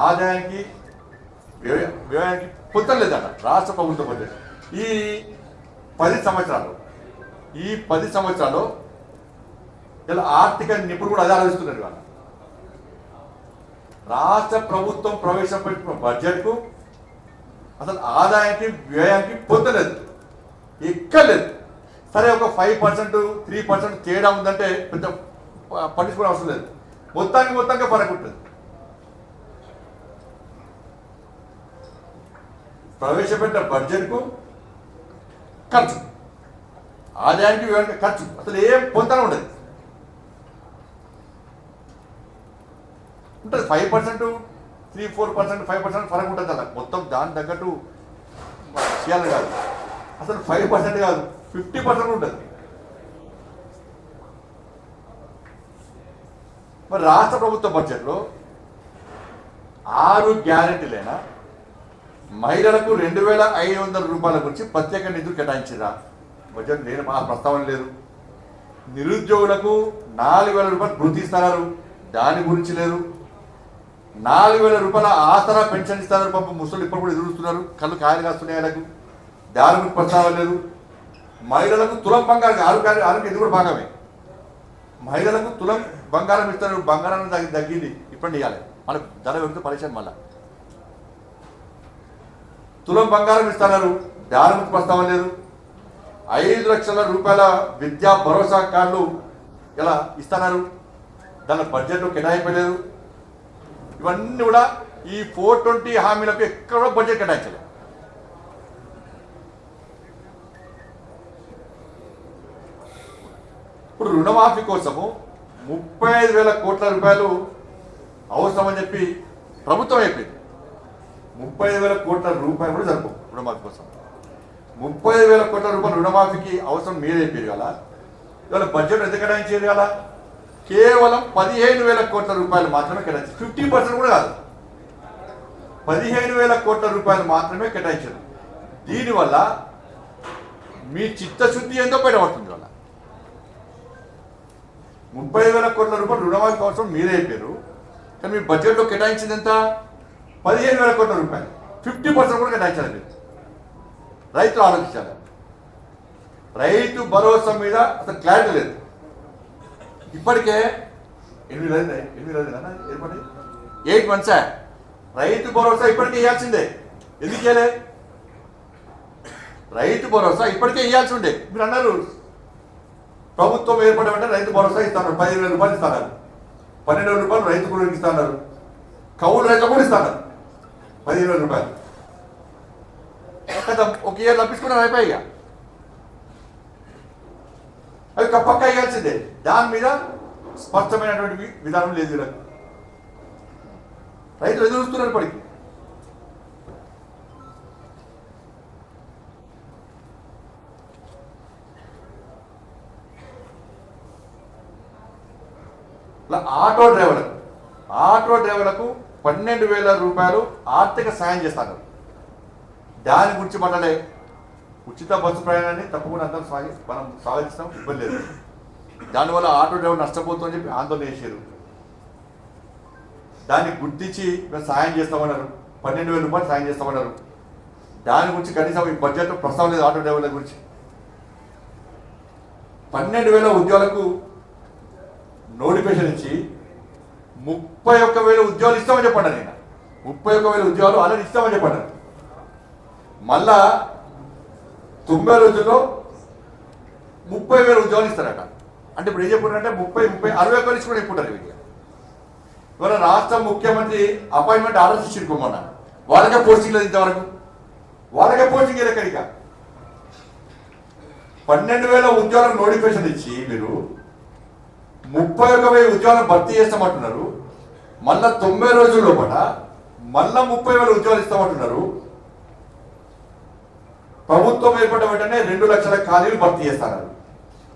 ఆదాయానికి వ్యయానికి పొంతం లేదట రాష్ట్ర ప్రభుత్వం బడ్జెట్. ఈ 10 సంవత్సరాలు ఇలా ఆర్థిక నిపుణులు కూడా అదే ఆలోచిస్తున్నారు. వాళ్ళు రాష్ట్ర ప్రభుత్వం ప్రవేశపెట్టిన బడ్జెట్కు అసలు ఆదాయానికి వ్యయానికి పొందలేదు, ఎక్కలేదు. సరే ఒక 5%, 3% తేడా ఉందంటే పెద్ద పట్టించుకోవడం అవసరం లేదు. మొత్తంగా ఫరక్ ఉంటుంది. ప్రవేశపెట్టిన బడ్జెట్కు ఖర్చు, ఆదాయానికి వ్యయానికి ఖర్చు అసలు ఏం పొందనే ఉండదు. ఉంటుంది 5%, 3-4%, 5% ఫరక్ ఉంటుంది కదా. మొత్తం దాని తగ్గట్టు చేయాలని కాదు. అసలు 5% కాదు, 50% ఉంటుంది. మరి రాష్ట్ర ప్రభుత్వ బడ్జెట్లో 6 గ్యారెంటీలైనా మహిళలకు 2,500 రూపాయల గురించి ప్రత్యేక నిధులు కేటాయించారా? బడ్జెట్ లేదు, ఆ ప్రస్తావన లేదు. నిరుద్యోగులకు 4,000 రూపాయలు వృత్తి ఇస్తున్నారు, దాని గురించి లేదు. 4,000 రూపాయల ఆసరా పెన్షన్ ఇస్తున్నారు. పాపం ముసలు ఇప్పుడు కూడా ఎదురుస్తున్నారు, కళ్ళు కాయలు కాస్తున్నాయి. వాళ్ళకు దాని గురించి ప్రస్తావన లేదు. మహిళలకు తులం బంగారం, ఆరోగ్యం ఇది కూడా భాగమే. మహిళలకు తులం బంగారం ఇస్తారు, బంగారం తగ్గింది, ఇప్పుడు ఇవ్వాలి మనకు ధర పెడితే పరిచయం. మళ్ళా తులం బంగారం ఇస్తున్నారు, దాని గురించి ప్రస్తావన లేదు. 5 లక్షల రూపాయల విద్యా భరోసా కార్డులు ఇలా ఇస్తున్నారు, దాని బడ్జెట్లో కేటాయింపలేదు. ఇవన్నీ కూడా ఈ 420 హామీలకు ఎక్కడ కూడా బడ్జెట్ కేటాయించలేదు. ఇప్పుడు రుణమాఫీ కోసము 35,000 కోట్ల రూపాయలు అవసరమని చెప్పి ప్రభుత్వం అయిపోయింది. 35,000 కోట్ల రూపాయలు కూడా జరుపు రుణమాఫీ కోసం. 35,000 కోట్ల రూపాయల రుణమాఫీకి అవసరం మీరైపోయారు కదా. ఇవాళ బడ్జెట్ ఎంత కేటాయించారు కదా? కేవలం 15,000 కోట్ల రూపాయలు మాత్రమే కేటాయించారు. 50% కూడా కాదు, 15,000 కోట్ల రూపాయలు మాత్రమే కేటాయించారు. దీనివల్ల మీ చిత్తశుద్ధి ఏందో బయటపడుతుంది. వల్ల 30,000 కోట్ల రూపాయలు రుణమాఫీ అవసరం మీరే అయిపోయారు, కానీ మీ బడ్జెట్లో కేటాయించింది ఎంత? 15,000 కోట్ల రూపాయలు. 50% కూడా కేటాయించాలి. రైతులు ఆలోచించాలి. రైతు భరోసా మీద అసలు క్లారిటీ లేదు. ఇప్పటికే 8 మంత్సా రైతు భరోసా ఇప్పటికే ఇవ్వాల్సిందే. ఎందుకు ఇవ్వలే? రైతు భరోసా ఇప్పటికే ఇవ్వాల్సి ఉండే. మీరు అన్నారు ప్రభుత్వం ఏర్పడమంటే రైతు భరోసా ఇస్తున్నారు, 15,000 రూపాయలు ఇస్తున్నారు, 12,000 రూపాయలు రైతు కూడా ఇస్తున్నారు, కౌలు రైతు కూడా ఇస్తున్నారు 15,000 రూపాయలు కదా. ఒక ఇయర్ తప్పించుకున్నారు, అయిపోయి అవి పక్కా ఇవ్వాల్సిందే. దాని మీద స్పష్టమైనటువంటి విధానం లేదు. వీళ్ళకి రైతులు ఎదురుస్తున్నారు. ఇప్పటికి ఇలా ఆటో డ్రైవర్లకు 12,000 రూపాయలు ఆర్థిక సాయం చేస్తారు. దాని గురించి మాట్లాడే ఉచిత బస్సు ప్రయాణాన్ని తప్పకుండా అందరం మనం స్వాగతిస్తాం, ఇబ్బంది లేదు. దానివల్ల ఆటో డ్రైవర్ నష్టపోతుందని చెప్పి ఆందోళన చేశారు. దాన్ని గుర్తించి మేము సాయం చేస్తామన్నారు, 12,000 రూపాయలు సాయం చేస్తామన్నారు. దాని గురించి కనీసం ఈ బడ్జెట్లో ప్రస్తావన లేదు. ఆటో డ్రైవర్ల గురించి 12,000 ఉద్యోగాలకు నోటిఫికేషన్ ఇచ్చి 31,000 ఉద్యోగాలు ఇస్తామని చెప్పండి. నేను 31,000 ఉద్యోగాలు ఆల్రెడీ ఇస్తామని చెప్పండి. మళ్ళా 90 రోజుల్లో 30,000 ఉద్యోగాలు ఇస్తారట. అంటే ఇప్పుడు ఏం చెప్పుకుంటారంటే 60,000 ఇచ్చి కూడా చెప్పుకుంటారు. వీళ్ళు ఇవాళ రాష్ట్ర ముఖ్యమంత్రి అపాయింట్మెంట్ ఆర్డర్స్ ఇచ్చింది మొన్న. వాళ్ళకే పోస్టింగ్ లేదు ఇంతవరకు, వాళ్ళకే పోస్టింగ్ లేదు. ఎక్కడిక 12,000 ఉద్యోగాలకు నోటిఫికేషన్ ఇచ్చి మీరు 31,000 ఉద్యోగాలను భర్తీ చేస్తామంటున్నారు. మళ్ళా 90 రోజుల లోపల మళ్ళా 30,000 ఉద్యోగాలు ఇస్తామంటున్నారు. ప్రభుత్వం ఏర్పడిన వెంటనే 2 లక్షల ఖాళీలు భర్తీ చేస్తున్నారు.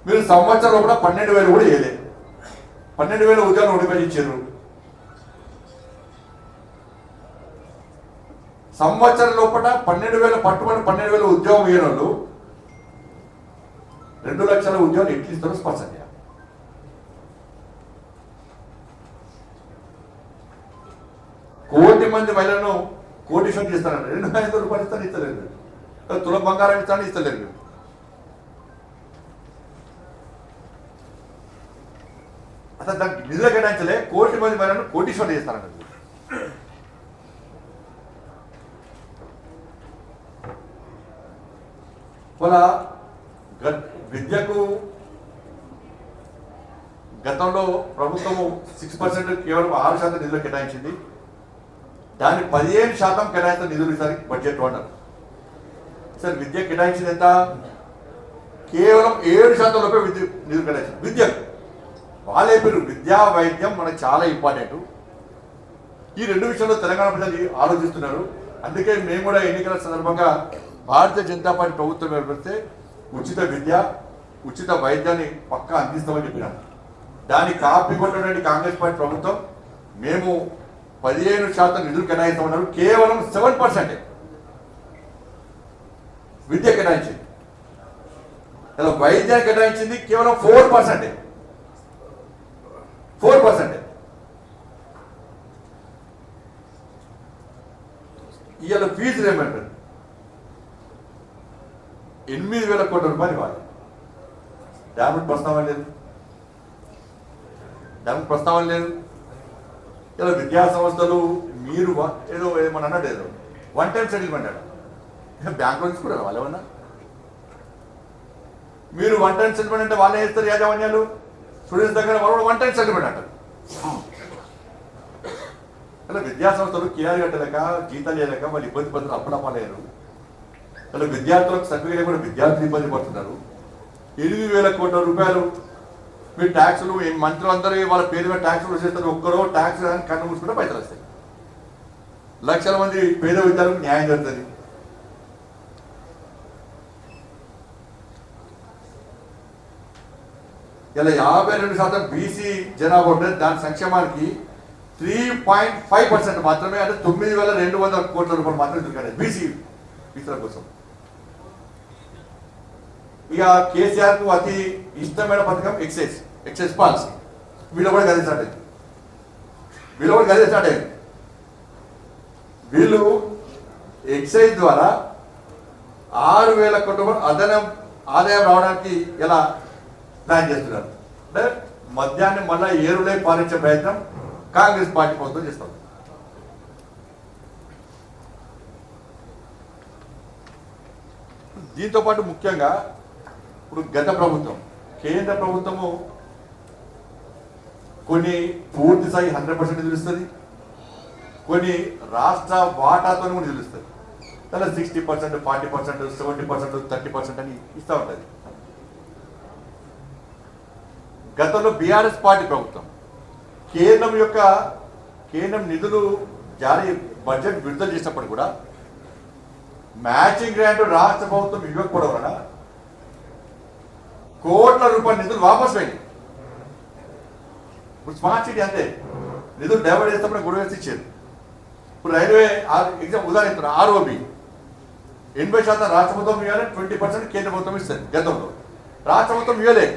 మీరు సంవత్సరం లోపల 12,000 కూడా చేయలేదు. 12,000 ఉద్యోగాలు నోటిఫికేషన్ ఇచ్చారు. సంవత్సరం లోపల 12,000 పట్టుబడి 12,000 ఉద్యోగం ఇయ్యని వాళ్ళు 2 లక్షల ఉద్యోగాలు ఎట్లు ఇస్తారో స్పష్టం చేయాలి. కోటి మంది మహిళలను కోటీశ్వరం చేస్తారంట. 2,500 రూపాయలు ఇస్తాను ఇస్తలేదు. తుల బంగారం ఇస్తాను ఇస్తలేదు. అసలు దానికి నిధులు కేటాయించలే. కోటి మంది మహిళలను కోటీశ్వరం చేస్తారంట. వాళ్ళ విద్యకు గతంలో ప్రభుత్వము 6% కేవలం 6% నిధులు కేటాయించింది. దాన్ని 15% కేటాయించిన నిధులు ఈసారి బడ్జెట్ అన్నారు. సార్ విద్య కేటాయించింది ఎంత? కేవలం 7% లోపే నిధులు కేటాయించింది. విద్యకు వాళ్ళే పేరు విద్యా వైద్యం మనకు చాలా ఇంపార్టెంట్. ఈ 2 విషయంలో తెలంగాణ ప్రజలు ఆలోచిస్తున్నారు. అందుకే మేము కూడా ఎన్నికల సందర్భంగా భారతీయ జనతా పార్టీ ప్రభుత్వం ఏర్పడితే ఉచిత విద్య ఉచిత వైద్యాన్ని పక్కా అందిస్తామని చెప్పినాం. దాన్ని కాపీ కొట్టినటువంటి కాంగ్రెస్ పార్టీ ప్రభుత్వం మేము 15% నిధులు కేటాయిస్తామన్నారు. కేవలం 7% విద్య కేటాయించింది. ఇలా వైద్యాన్ని కేటాయించింది కేవలం 4%. ఇవాళ ఫీజు రియంబర్స్మెంట్ 8,000 కోట్ల రూపాయలు ఇవ్వాలి. డ్యామ్ ప్రస్తావన లేదు. ఇలా విద్యా సంస్థలు మీరు ఏదో ఏమన్నా అన్నాడు, ఏదో 1 టైం సెటిల్మెంట్ అట. బ్యాంకులో తీసుకున్నారు వాళ్ళు ఏమన్నా. మీరు 1 టైం సెటిల్మెంట్ అంటే వాళ్ళే వేస్తారు యాజమాన్యాలు. స్టూడెంట్స్ దగ్గర వాళ్ళు 1 టైం సెటిల్మెంట్ అంటారు. అలా విద్యా సంస్థలు కిరాయి కట్టలేక జీతాలు చేయలేక వాళ్ళు ఇబ్బంది పడుతున్నారు. అప్పుడప్పలేరు. అలా విద్యార్థులకు సర్టిఫికేట్ కూడా విద్యార్థులు ఇబ్బంది పడుతున్నారు. 8,000 కోట్ల రూపాయలు మీరు ట్యాక్సులు మంత్రులందరూ వాళ్ళ పేరు మీద ట్యాక్సులు చేస్తారు. ఒక్కరో ట్యాక్స్ కన్ను మూసుకుంటే పైసలు వస్తాయి. లక్షల మంది పేద విద్యార్థులకు న్యాయం జరుగుతుంది. ఇలా 52% బీసీ జనాభా ఉంటుంది. దాని సంక్షేమానికి 3.5% మాత్రమే, అంటే 9,200 కోట్ల రూపాయలు మాత్రమే దొరికాయి బీసీల కోసం. ఇక కేసీఆర్ కు అతి ఇష్టమైన పథకం ఎక్సైజ్ పాలసీ. వీళ్ళు కూడా గదే స్టార్ట్ అయింది. వీళ్ళు ఎక్సైజ్ ద్వారా 6,000 కోట్ల అదనం ఆదాయం రావడానికి ఎలా ప్లాన్ చేస్తున్నారు అంటే మద్యాన్ని మళ్ళా ఏరులే పాలించే ప్రయత్నం కాంగ్రెస్ పార్టీ ప్రభుత్వం చేస్తాం. దీంతో పాటు ముఖ్యంగా ఇప్పుడు గత ప్రభుత్వం కేంద్ర ప్రభుత్వము కొన్ని పూర్తి స్థాయి 100% నిలుస్తుంది, కొన్ని రాష్ట్ర వాటాతో కూడా నిలుస్తుంది. అలా 60%, 40%, 70%, 30% అని ఇస్తూ ఉంటుంది. గతంలో బీఆర్ఎస్ పార్టీ ప్రభుత్వం కేంద్రం నిధులు జారీ బడ్జెట్ విడుదల చేసినప్పుడు కూడా మ్యాచింగ్ గ్రాంట్ రాష్ట్ర ప్రభుత్వం ఇవ్వకపోవడం వలన కోట్ల రూపాయల నిధులు వాపసు పోయింది. ఇప్పుడు స్మార్ట్ సిటీ అంతే, నిధులు డైవర్ట్ చేసినప్పుడు గొడవ వేసి ఇచ్చారు. ఇప్పుడు రైల్వే ఎగ్జామ్ ఉదాహరణ ఇస్తున్నారు, ఆర్ఓబి 80% రాష్ట్ర ప్రభుత్వం ఇవ్వాలి, 20% కేంద్ర ప్రభుత్వం ఇస్తుంది. గతంలో రాష్ట్ర ప్రభుత్వం ఇవ్వలే,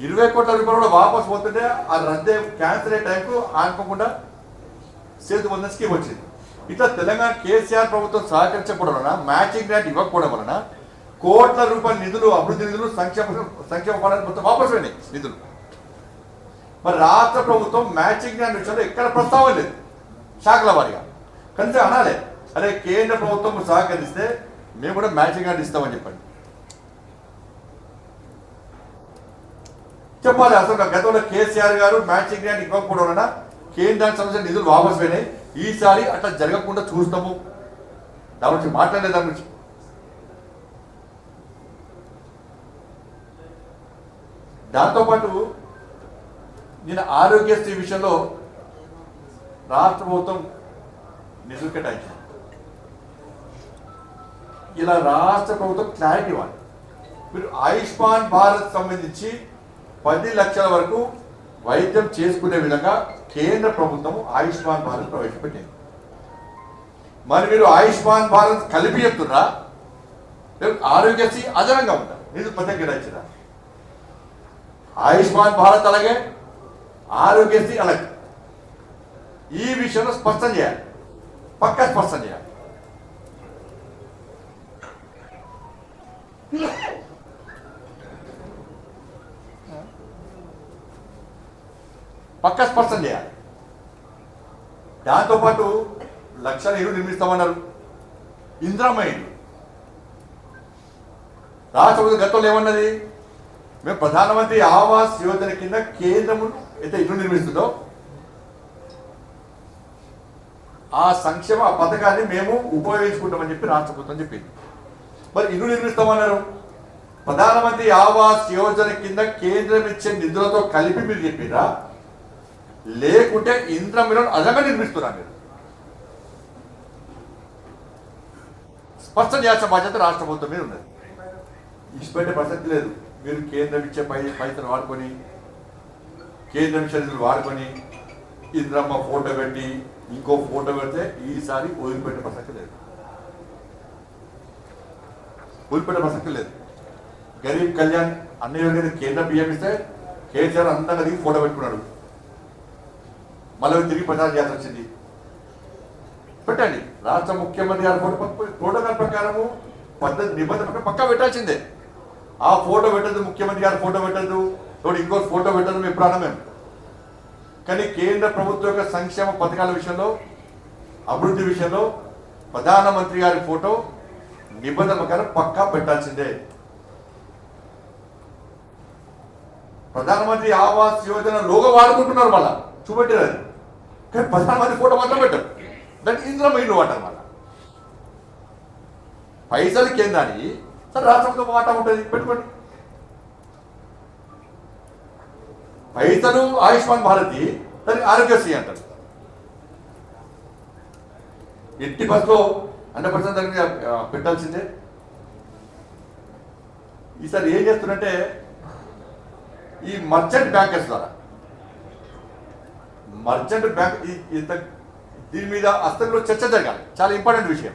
20 కోట్ల రూపాయలు కూడా వాపసు పోతుంటే ఆ రద్దే క్యాన్సిల్ అయ్యే టైంకు ఆనుకోకుండా సేతు బంధన్ స్కీమ్ వచ్చింది. ఇట్లా తెలంగాణ కేసీఆర్ ప్రభుత్వం సహకరించకపోవడం వలన, మ్యాచింగ్ గ్రాంట్ ఇవ్వకపోవడం వలన కోట్ల రూపాయల నిధులు, అభివృద్ధి నిధులు, సంక్షేమ ఫలాలు మొత్తం వాపసు అయినాయి నిధులు. మరి రాష్ట్ర ప్రభుత్వం మ్యాచింగ్ గ్రాంట్ విషయంలో ఎక్కడ ప్రస్తావన లేదు, శాఖల వారిగా. కనీసం అనాలి, అదే కేంద్ర ప్రభుత్వం సహకరిస్తే మేము కూడా మ్యాచింగ్ గ్రాంట్ ఇస్తామని చెప్పండి, చెప్పాలి. అసలు గతంలో కేసీఆర్ గారు మ్యాచింగ్ గ్రాంట్ ఇవ్వకపోవడం వలన కేంద్రానికి సంబంధించిన నిధులు వాపసు పోయినాయి. ఈసారి అట్లా జరగకుండా చూస్తాము, దాని గురించి మాట్లాడలేదు. దాని గురించి దాంతోపాటు నేను ఆరోగ్యశ్రీ విషయంలో రాష్ట్ర ప్రభుత్వం నిధులు కేటాయించింది. ఇలా రాష్ట్ర ప్రభుత్వం క్లారిటీ ఇవ్వాలి. మీరు ఆయుష్మాన్ భారత్ సంబంధించి 10 లక్షల వరకు వైద్యం చేసుకునే విధంగా కేంద్ర ప్రభుత్వం ఆయుష్మాన్ భారత్ ప్రవేశపెట్టింది. మరి మీరు ఆయుష్మాన్ భారత్ కలిపి చెప్తున్నా, ఆరోగ్యశ్రీ అదనంగా ఉందా, నిధులు ప్రత్యేక కేటాయించారా? ఆయుష్మాన్ భారత్ అలాగే, ఆరోగ్యశ్రీ అలాగే. ఈ విషయంలో స్పష్టం చేయాలి, పక్కా స్పష్టం చేయాలి. పక్కా స్పష్టం చేయాలి. దాంతోపాటు లక్షల ఇల్లు నిర్మిస్తామన్నారు, ఇందిరమ్మ ఇల్లు. రాష్ట్ర ప్రభుత్వం గతంలో ఏమన్నది, మేము ప్రధానమంత్రి ఆవాస్ యోజన కింద కేంద్రం అయితే ఇల్లు నిర్మిస్తుందో ఆ సంక్షేమ పథకాన్ని మేము ఉపయోగించుకుంటామని చెప్పి రాష్ట్ర ప్రభుత్వం చెప్పింది. మరి ఇల్లు నిర్మిస్తామన్నారు, ప్రధానమంత్రి ఆవాస్ యోజన కింద కేంద్రం ఇచ్చే నిధులతో కలిపి మీరు చెప్పిరా, లేకుంటే ఇంద్రమిలను అదనంగా నిర్మిస్తున్నారు? మీరు స్పష్టం చేయాల్సిన బాధ్యత రాష్ట్ర ప్రభుత్వం మీద ఉన్నది. ఇష్టపడే ప్రసక్తి లేదు. మీరు కేంద్రం ఇచ్చే పైసలు వాడుకొని, కేంద్రం ఇచ్చే నిధులు వాడుకొని ఇంద్రమ్మ ఫోటో పెట్టి ఇంకో ఫోటో పెడితే ఈసారి వదిలిపెట్టే ప్రసక్తి లేదు, వదిలిపెట్టే ప్రసక్తి లేదు. గరీబ్ కళ్యాణ్ అన్ని యోజన కేంద్రం బియ్యం ఇస్తే కేసీఆర్ అంతా దిగి ఫోటో పెట్టుకున్నాడు, మళ్ళీ తిరిగి ప్రచారం చేయాల్సి వచ్చింది. పెట్టండి, రాష్ట్ర ముఖ్యమంత్రి గారి ఫోటో ప్రోటోకాల్ ప్రకారము పద్ధతి నిబంధన పక్కా పెట్టాల్సిందే. ఆ ఫోటో పెట్టద్దు, ముఖ్యమంత్రి గారి ఫోటో పెట్టద్దు, ఇంకో ఫోటో పెట్టద్దు మేము ఎప్పుడు అన్నా మేము. కానీ కేంద్ర ప్రభుత్వం యొక్క సంక్షేమ పథకాల విషయంలో, అభివృద్ధి విషయంలో ప్రధానమంత్రి గారి ఫోటో నిబంధన ప్రకారం పక్కా పెట్టాల్సిందే. ప్రధానమంత్రి ఆవాస్ యోజన లోగో వాడుకుంటున్నారు, మళ్ళా చూపెట్టారు అది. కానీ ప్రధానమంత్రి ఫోటో మాత్రం పెట్టారు, దాన్ని ఇంద్రమ్మ ఇల్లు అంటారు. మళ్ళా పైసలు కేంద్రాన్ని సరే రాష్ట్రంతో మాట ఉంటుంది, పెట్టుకోండి. పైసలు ఆయుష్మాన్ భారతి, దానికి ఆరోగ్యశ్రీ అంటారు. ఎట్టి బస్లో 100% దాని మీద పెట్టాల్సిందే. ఈసారి ఏం చేస్తున్నారంటే ఈ మర్చెంట్ బ్యాంకర్స్ ద్వారా, మర్చెంట్ బ్యాంక్ ఇంత దీని మీద అసలు చర్చ జరగాలి, చాలా ఇంపార్టెంట్ విషయం.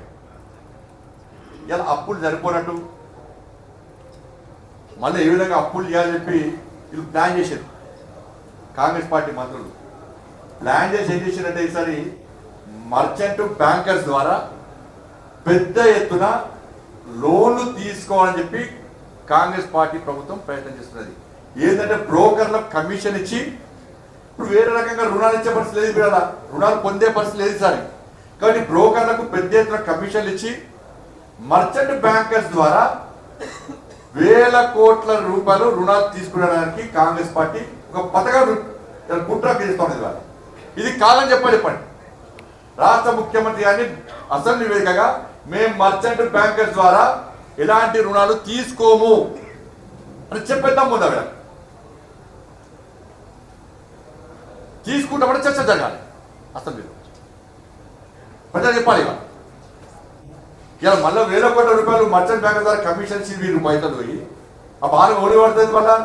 ఇలా అప్పులు సరిపోనట్టు మళ్ళీ ఏ విధంగా అప్పులు చేయాలని చెప్పి వీళ్ళు ప్లాన్ చేశారు. కాంగ్రెస్ పార్టీ మంత్రులు ప్లాన్ చేసి ఏం చేశారంటే ఈసారి మర్చెంట్ బ్యాంకర్స్ ద్వారా పెద్ద ఎత్తున లోన్లు తీసుకోవాలని చెప్పి కాంగ్రెస్ పార్టీ ప్రభుత్వం ప్రయత్నం చేస్తున్నది. ఏంటంటే బ్రోకర్లకు కమిషన్ ఇచ్చి, ఇప్పుడు వేరే రకంగా రుణాలు ఇచ్చే పరిస్థితి లేదు, ఇక్కడ రుణాలు పొందే పరిస్థితి లేదు సార్. కాబట్టి బ్రోకర్లకు పెద్ద ఎత్తున కమిషన్లు ఇచ్చి మర్చెంట్ బ్యాంకర్స్ ద్వారా వేల కోట్ల రూపాయలు రుణాలు తీసుకునేడానికి కాంగ్రెస్ పార్టీ ఒక పథకం కుట్ర చేస్తున్నది. వాళ్ళు ఇది కాదని చెప్పండి. రాష్ట్ర ముఖ్యమంత్రి గారిని అసలు నివేదికగా మేము మర్చెంట్ బ్యాంకర్స్ ద్వారా ఎలాంటి రుణాలు తీసుకోము అని చెప్పేద్దాం. ముందు అవి తీసుకుంటామని చర్చ జరగాలి. అసలు మీరు ప్రజలు చెప్పాలి. ఇలా మళ్ళీ వేల కోట్ల రూపాయలు మర్చెంట్ బ్యాంకర్ ద్వారా కమిషన్ ఇచ్చి 1000 రూపాయలు పోయి ఆ బాగా ఓడి పడుతుంది. మళ్ళా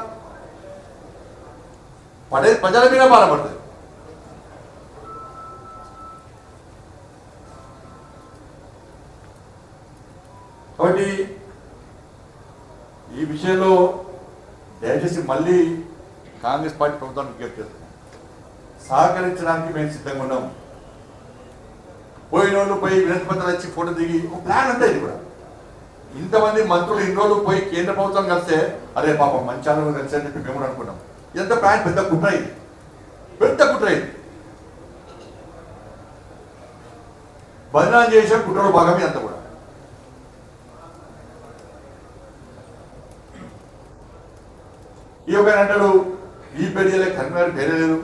పడేది ప్రజల మీద బాధపడుతుంది. కాబట్టి ఈ విషయంలో దయచేసి మళ్ళీ కాంగ్రెస్ పార్టీ ప్రభుత్వాన్ని విజ్ఞప్తి చేస్తున్నాం, సహకరించడానికి మేము సిద్ధంగా ఉన్నాం. పోయిన వాళ్ళు పోయి వినతి పత్రాలు ఇచ్చి ఫోటో దిగి ఒక ప్లాన్ అంతా ఇది కూడా. ఇంతమంది మంత్రులు ఇన్ని రోజులు పోయి కేంద్ర ప్రభుత్వం కలిస్తే అరే పాపం మంచి ఆలోచన కలిసి అని చెప్పి మేము కూడా అనుకున్నాం. ఇదంతా ప్లాన్ పెద్ద కుట్ర ఇది, పెద్ద కుట్ర ఇది. బదనాలు చేసే కుట్రలో భాగమే అంతా కూడా. ఈ ఒక అంటాడు ఈ పేరు కన్వీనర్ పేరే లేదు.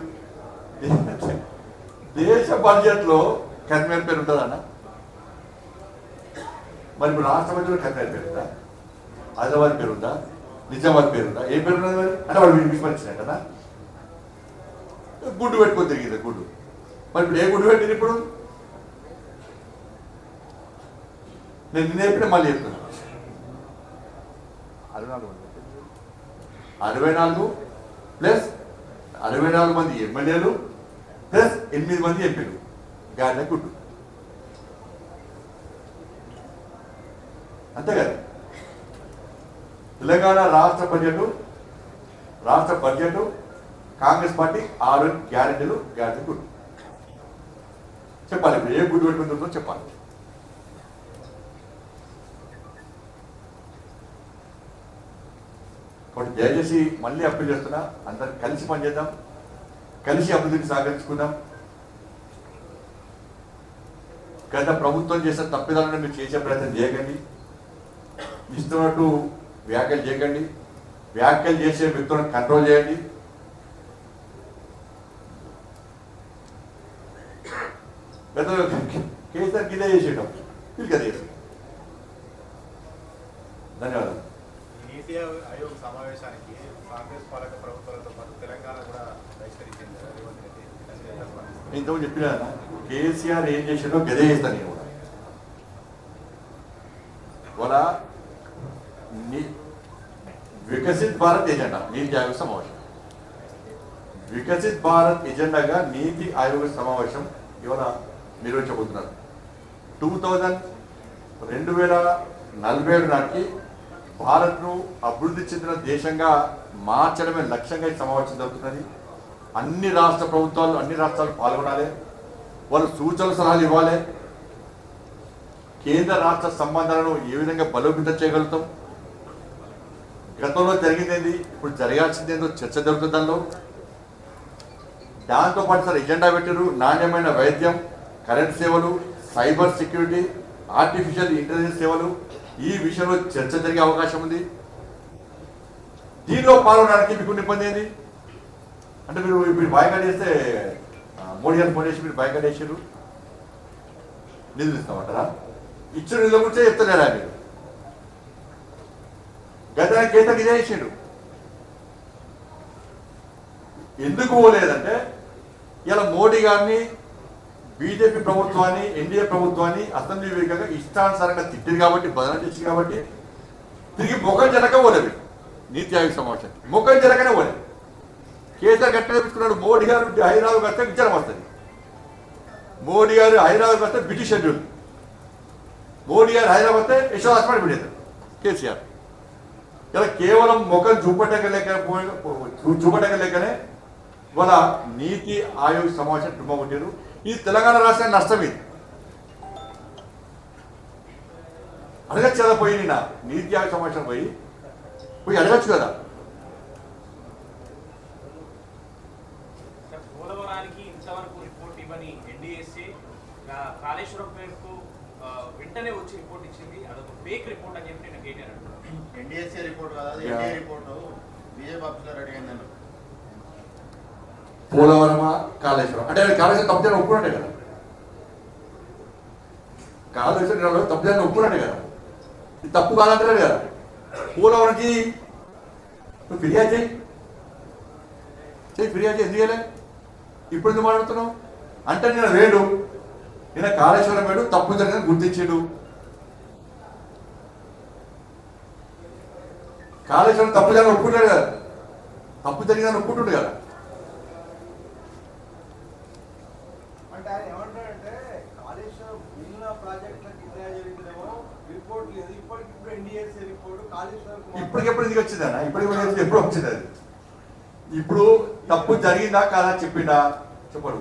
దేశ బడ్జెట్ లో కన్వీనర్ పేరు ఉంటుందన్న. మరి ఇప్పుడు రాష్ట్ర బడ్జెట్లో కన్వీనర్ పేరు ఉందా, ఆదిలాబాద్ పేరు ఉందా, నిజామాబాద్ పేరు ఉందా, ఏ పేరు ఉన్నది? మరి అంటే వాళ్ళు విస్మరించినట్టనా? గుడ్డు పెట్టుకొని తిరిగింది గుడ్డు. మరి ఇప్పుడు ఏ గుడ్డు పెట్టింది? ఇప్పుడు నేను నిన్న చెప్పిన మళ్ళీ చెప్తున్నా, 64 ప్లస్ 64 మంది ఎమ్మెల్యేలు ప్లస్ 8 మంది ఎంపీలు గాడిన గుడ్డు. అంతే కదా. తెలంగాణ రాష్ట్ర బడ్జెట్ కాంగ్రెస్ పార్టీ 6 గ్యారెంటీలు గాడిన గుడ్డు. చెప్పాలి ఇప్పుడు ఏ గుడ్డు పెట్టుకుంటుందో చెప్పాలి. కాబట్టి దయచేసి మళ్ళీ అప్పీల్ చేస్తున్నా, అందరం కలిసి పనిచేద్దాం, కలిసి అభివృద్ధికి సహకరించుకుందాం. గత ప్రభుత్వం చేసిన తప్పిదాలను మీరు చేసే ప్రయత్నం చేయకండి, ఇస్తున్నట్టు వ్యాఖ్యలు చేయకండి, వ్యాఖ్యలు చేసే వ్యక్తులను కంట్రోల్ చేయండి. గతంలో కేసీఆర్ ఇదే చేసేయడం వీళ్ళకి అదే చేస్తాం. ధన్యవాదాలు. నీతి ఆయోగ్ సమావేశానికి కాంగ్రెస్ పాలక ప్రభుత్వాలతో పాటు తెలంగాణ కూడా బహిష్కరించింది. ఇంతకు చెప్పినా కేసీఆర్ ఏం చేసిండో గదే చేస్తాను నేను కూడా. వాళ్ళ వికసిత్ భారత్ ఎజెండా నీతి ఆయోగ సమావేశం, వికసిత్ భారత్ ఎజెండాగా నీతి ఆయోగ సమావేశం ఇవాళ నిర్వహించబోతున్నారు. 2047 నాటికి భారత్ను అభివృద్ధి చెందిన దేశంగా మార్చడమే లక్ష్యంగా ఈ సమావేశం జరుగుతున్నది. అన్ని రాష్ట్ర ప్రభుత్వాలు, అన్ని రాష్ట్రాలు పాల్గొనాలి, వాళ్ళు సూచనలు సలహాలు ఇవ్వాలి. కేంద్ర రాష్ట్ర సంబంధాలను ఏ విధంగా బలోపేతం చేయగలుగుతాం, గతంలో జరిగిందేంది, ఇప్పుడు జరగాల్సిందేందో చర్చ జరుగుతుంది దానిలో. దాంతోపాటు సార్ ఎజెండా పెట్టారు, నాణ్యమైన వైద్యం, కరెంట్ సేవలు, సైబర్ సెక్యూరిటీ, ఆర్టిఫిషియల్ ఇంటెలిజెన్స్ సేవలు, ఈ విషయంలో చర్చ జరిగే అవకాశం ఉంది. దీనిలో పాల్గొనడానికి మీకు ఇబ్బంది ఏంది అంటే మీరు బాయ్కాట్ చేస్తే మోడీ గారు ఫోన్ చేసి మీరు బాయ్కాట్ చేసారు, నిధులు ఇస్తామంటారా? ఇచ్చిన నిధుల గురించే చెప్తలేరా మీరు? గత కేంద్రం ఇదే ఇచ్చాడు. ఎందుకు పోలేదంటే ఇలా మోడీ గారిని, బీజేపీ ప్రభుత్వాన్ని, ఎన్డీఏ ప్రభుత్వాన్ని అసెంబ్లీ వేగంగా ఇష్టానుసారంగా తిట్టింది కాబట్టి, బదనం చేసింది కాబట్టి తిరిగి మొఖం జనక పోలేదు. నీతి ఆయోగ్ సమావేశం మొఖం జనకనే పోలేదు. కేసీఆర్ గట్టిగా తీసుకున్నాడు, మోడీ గారు హైదరాబాద్ వస్తే విచారం వస్తుంది, మోడీ గారు హైదరాబాద్ వస్తే బ్రిటిష్ షెడ్యూల్, మోడీ గారు హైదరాబాద్ వస్తే యశోద హాస్పిటల్ పెట్టేది కేసీఆర్. ఇలా కేవలం ముఖం చూపటలేకనే ఇవాళ నీతి ఆయోగ్ సమావేశం డుమ్మగొట్టారు. ఇది తెలంగాణ రాష్ట్రానికి నష్టం. ఇది అడగచ్చు కదా, పోయి నిన్న నీతి ఆయోగ్ సమావేశం పోయి అడగచ్చు కదా. పోలవరానికి ఇంతవరకు రిపోర్ట్ ఇవ్వని ఎన్డీఎస్ఏ కాళేశ్వరం పేరుకు వెంటనే వచ్చి రిపోర్ట్ ఇచ్చింది. అదొక ఫేక్ రిపోర్ట్ అని చెప్పి నేను కేటీఆర్ అంటున్నాను. ఎన్డీఎస్ఏ రిపోర్ట్ కాదు, ఎన్డీఏ రిపోర్ట్ బీజేపీ ఆఫీసులో రెడీ అయిందని. పోలవరమా కాళేశ్వరం అంటే కాళేశ్వరం తప్పుదని ఒప్పుకున్నట్టే కదా, కాళేశ్వరం తప్పుదని ఒప్పుకున్నట్టే కదా, ఇది తప్పు కాదంటారు కదా. పోలవరంకి నువ్వు ఫిర్యాదు చేయి, ఫిర్యాదు చేయి, ఎందుకు చేయలే? ఇప్పుడు ఎందుకు మాట్లాడుతున్నావు అంటే నేను వేడు, నిన్న కాళేశ్వరం వేడు తప్పు జరిగిందని గుర్తించాడు. కాళేశ్వరం తప్పు జరిగిన ఒప్పుకుంటాడు కదా, తప్పు జరిగిందని ఒప్పుకుంటుండు కదా. రిపోర్ట్ లేదు, ఇప్పటికిప్పుడు ఎన్డీఎస్ఏ రిపోర్ట్ కాళేశ్వరం ఇప్పటికెప్పుడు ఎందుకు వచ్చిందన్న? ఇప్పటికి ఎప్పుడు వచ్చింది అది? ఇప్పుడు తప్పు జరిగిందా కాదా చెప్పిండా? చెప్పడు.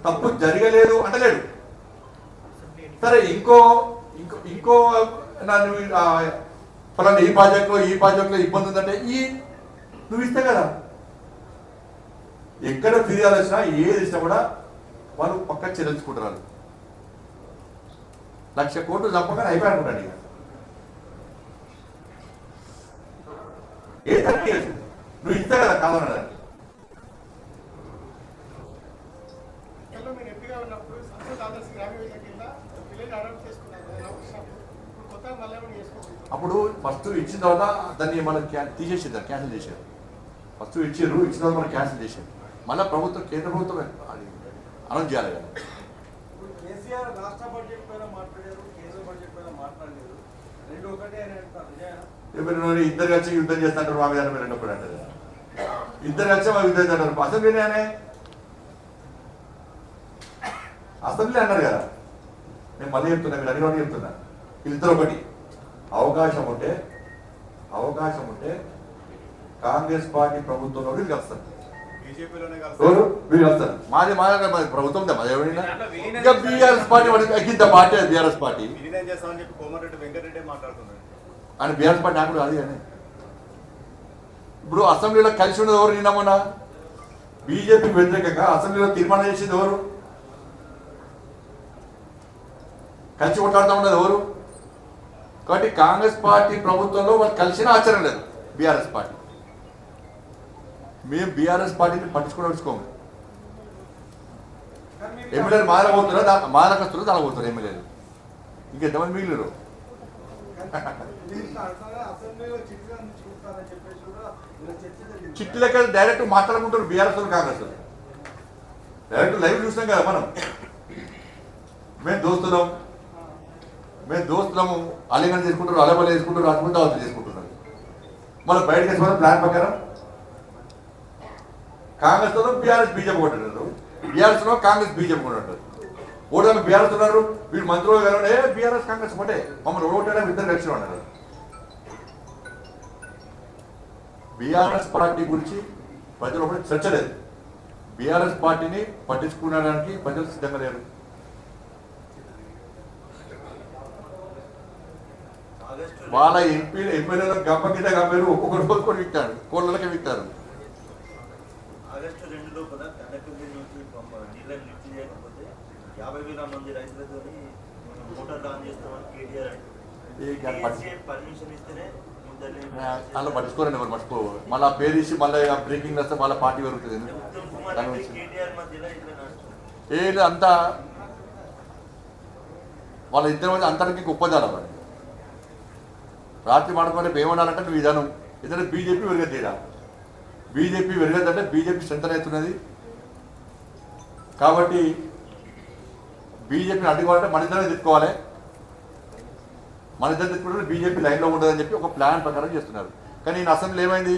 తప్పు జరగలేదు అంటలేడు. సరే ఇంకో ఇంకో ఇంకో నన్ను ఫలానా ఈ ప్రాజెక్టులో ఇబ్బంది ఉందంటే నువ్వు ఇస్తే కదా. ఎక్కడ ఫిర్యాదు వచ్చినా ఏది ఇచ్చినా కూడా వాళ్ళు పక్క చెల్లించుకుంటారు. 1,00,000 కోట్లు చంపగానే అయిపోయానుకుంటాడు. ఇక ఏ తక్కువ నువ్వు ఇస్తే కదా కాదన్నాడు. మీరు ఎంపీగా ఉన్నప్పుడు సంసద్ ఆదర్శ గ్రామీణ యోజన కింద పిల్లల్ని అడాప్ట్ చేసుకున్నారు. ఇప్పుడు కొత్తగా మళ్ళీ ఏమైనా చేసుకోవచ్చు. అప్పుడు ఫస్ట్ ఇచ్చిన తర్వాత దాన్ని మనం తీసేసేది, క్యాన్సిల్ చేశారు. ఫస్ట్ ఇచ్చిన తర్వాత మనం క్యాన్సిల్ చేశారు. మళ్ళీ ప్రభుత్వం, కేంద్ర ప్రభుత్వం అనౌన్స్ చేయాలి కదా. ఇప్పుడు కేసీఆర్ రాష్ట్ర బడ్జెట్ పైన మాట్లాడారు, కేంద్ర బడ్జెట్ పైన మాట్లాడలేదు, రెండు ఒకటే అని అంటారు. నిజమేనా? ఇద్దరు కలిసి యుద్ధం చేస్తుంటారు మా మీద రెండు ఒకటి అంటారు. ఇద్దరు కలిసి మా యుద్ధం చేస్తుంటారు. అసెంబ్లీ అన్నారు కదా. నేను మళ్ళీ చెప్తున్నా, మీరు అడిగిన చెప్తున్నా. వీళ్ళిద్దరు ఒకటి. అవకాశం ఉంటే కాంగ్రెస్ పార్టీ ప్రభుత్వంలో వీళ్ళు కలుస్తారు. బీజేపీలోనే వీళ్ళు కలుస్తారు. మాది ప్రభుత్వం ఇంకా బీఆర్ఎస్ పార్టీ ఇంత పార్టీ బీఆర్ఎస్ పార్టీ విలీనం చేస్తామని చెప్పి కోమటిరెడ్డి వెంకటరెడ్డి మాట్లాడుతున్నారు. ఆయన బీఆర్ఎస్ పార్టీ నాకు అది అని. ఇప్పుడు అసెంబ్లీలో కలిసి ఉన్నది ఎవరు? నిన్న మొన్న బీజేపీకి వ్యతిరేకంగా అసెంబ్లీలో తీర్మానం చేసింది ఎవరు? కలిసి కొట్లాడుతూ ఉన్నది ఎవరు? కాబట్టి కాంగ్రెస్ పార్టీ ప్రభుత్వంలో వాళ్ళు కలిసిన ఆచరణ లేదు బీఆర్ఎస్ పార్టీ. మేము బీఆర్ఎస్ పార్టీని పట్టించుకోము. ఎమ్మెల్యేలు మాదకస్తులు తలబోతున్నారు. ఎమ్మెల్యేలు ఇంకెంతమంది మిగిలిరు? చిట్టి లెక్క డైరెక్ట్ మాట్లాడుకుంటారు బీఆర్ఎస్ కాంగ్రెస్. డైరెక్ట్ లైవ్ చూసినాం కదా మనం. మేము దోస్తులము అలింగన చేసుకుంటారు, అలబలి చేసుకుంటారు, రాజమండ్రి అవతలు చేసుకుంటున్నారు. మళ్ళీ బయటకు వేసుకోవడం ప్లాన్ ప్రకారం కాంగ్రెస్ బీఆర్ఎస్ బీజేపీ కొట్టారు. బీఆర్ఎస్ కాంగ్రెస్ బీజేపీ కొట్టారు. ఓటాలు బీఆర్ఎస్ ఉన్నారు, వీళ్ళు మంత్రులు గారు బీఆర్ఎస్ కాంగ్రెస్ ఒకటే, మమ్మల్ని ఓటేయడం ఇద్దరు కలిసి ఉన్నారు. బీఆర్ఎస్ పార్టీ గురించి ప్రజలు ఒకటి చర్చ లేదు. బీఆర్ఎస్ పార్టీని పట్టించుకునడానికి ప్రజలు సిద్ధంగా లేరు. వాళ్ళ ఎమ్మెల్యేలు గంప కింద గంపేరు, ఒక్కొక్కరు విక్తారు, కోళ్ళకే విక్తారు. ఆగస్టు 2 లోపల కనెక్టివిటీ నుంచి నీళ్ళని లిఫ్ట్ చేయకపోతే 50,000 మంది రైతులతో మోటార్ ఆన్ చేస్తామని కేటీఆర్ పర్మిషన్ ఇస్తేనే అలా పట్టించుకోరండి. ఎవరు మర్చిపో మళ్ళీ పేరు ఇచ్చి మళ్ళీ బ్రేకింగ్ వస్తే మళ్ళీ పార్టీ పెరుగుతుంది. కేటీఆర్ మధ్యలో ఇట్లా ఏది అంతా వాళ్ళ ఇద్దరి మధ్య అంతరికి గొప్పదానం. మరి రాత్రి మాడుకుంటే ఏమన్నారంటే నువ్వు విధానం ఎందుకంటే బీజేపీ వెరగద్దేడా. బీజేపీ వెరగద్దంటే బీజేపీ స్ట్రెంత్ అవుతున్నది. కాబట్టి బీజేపీని అడ్డుకోవాలంటే మన ఇద్దరే తిట్టుకోవాలి. మన ఇద్దరు తిట్టుకుంటే బీజేపీ లైన్లో ఉండదని చెప్పి ఒక ప్లాన్ ప్రకారం చేస్తున్నారు. కానీ నేను అసెంబ్లీ ఏమైంది?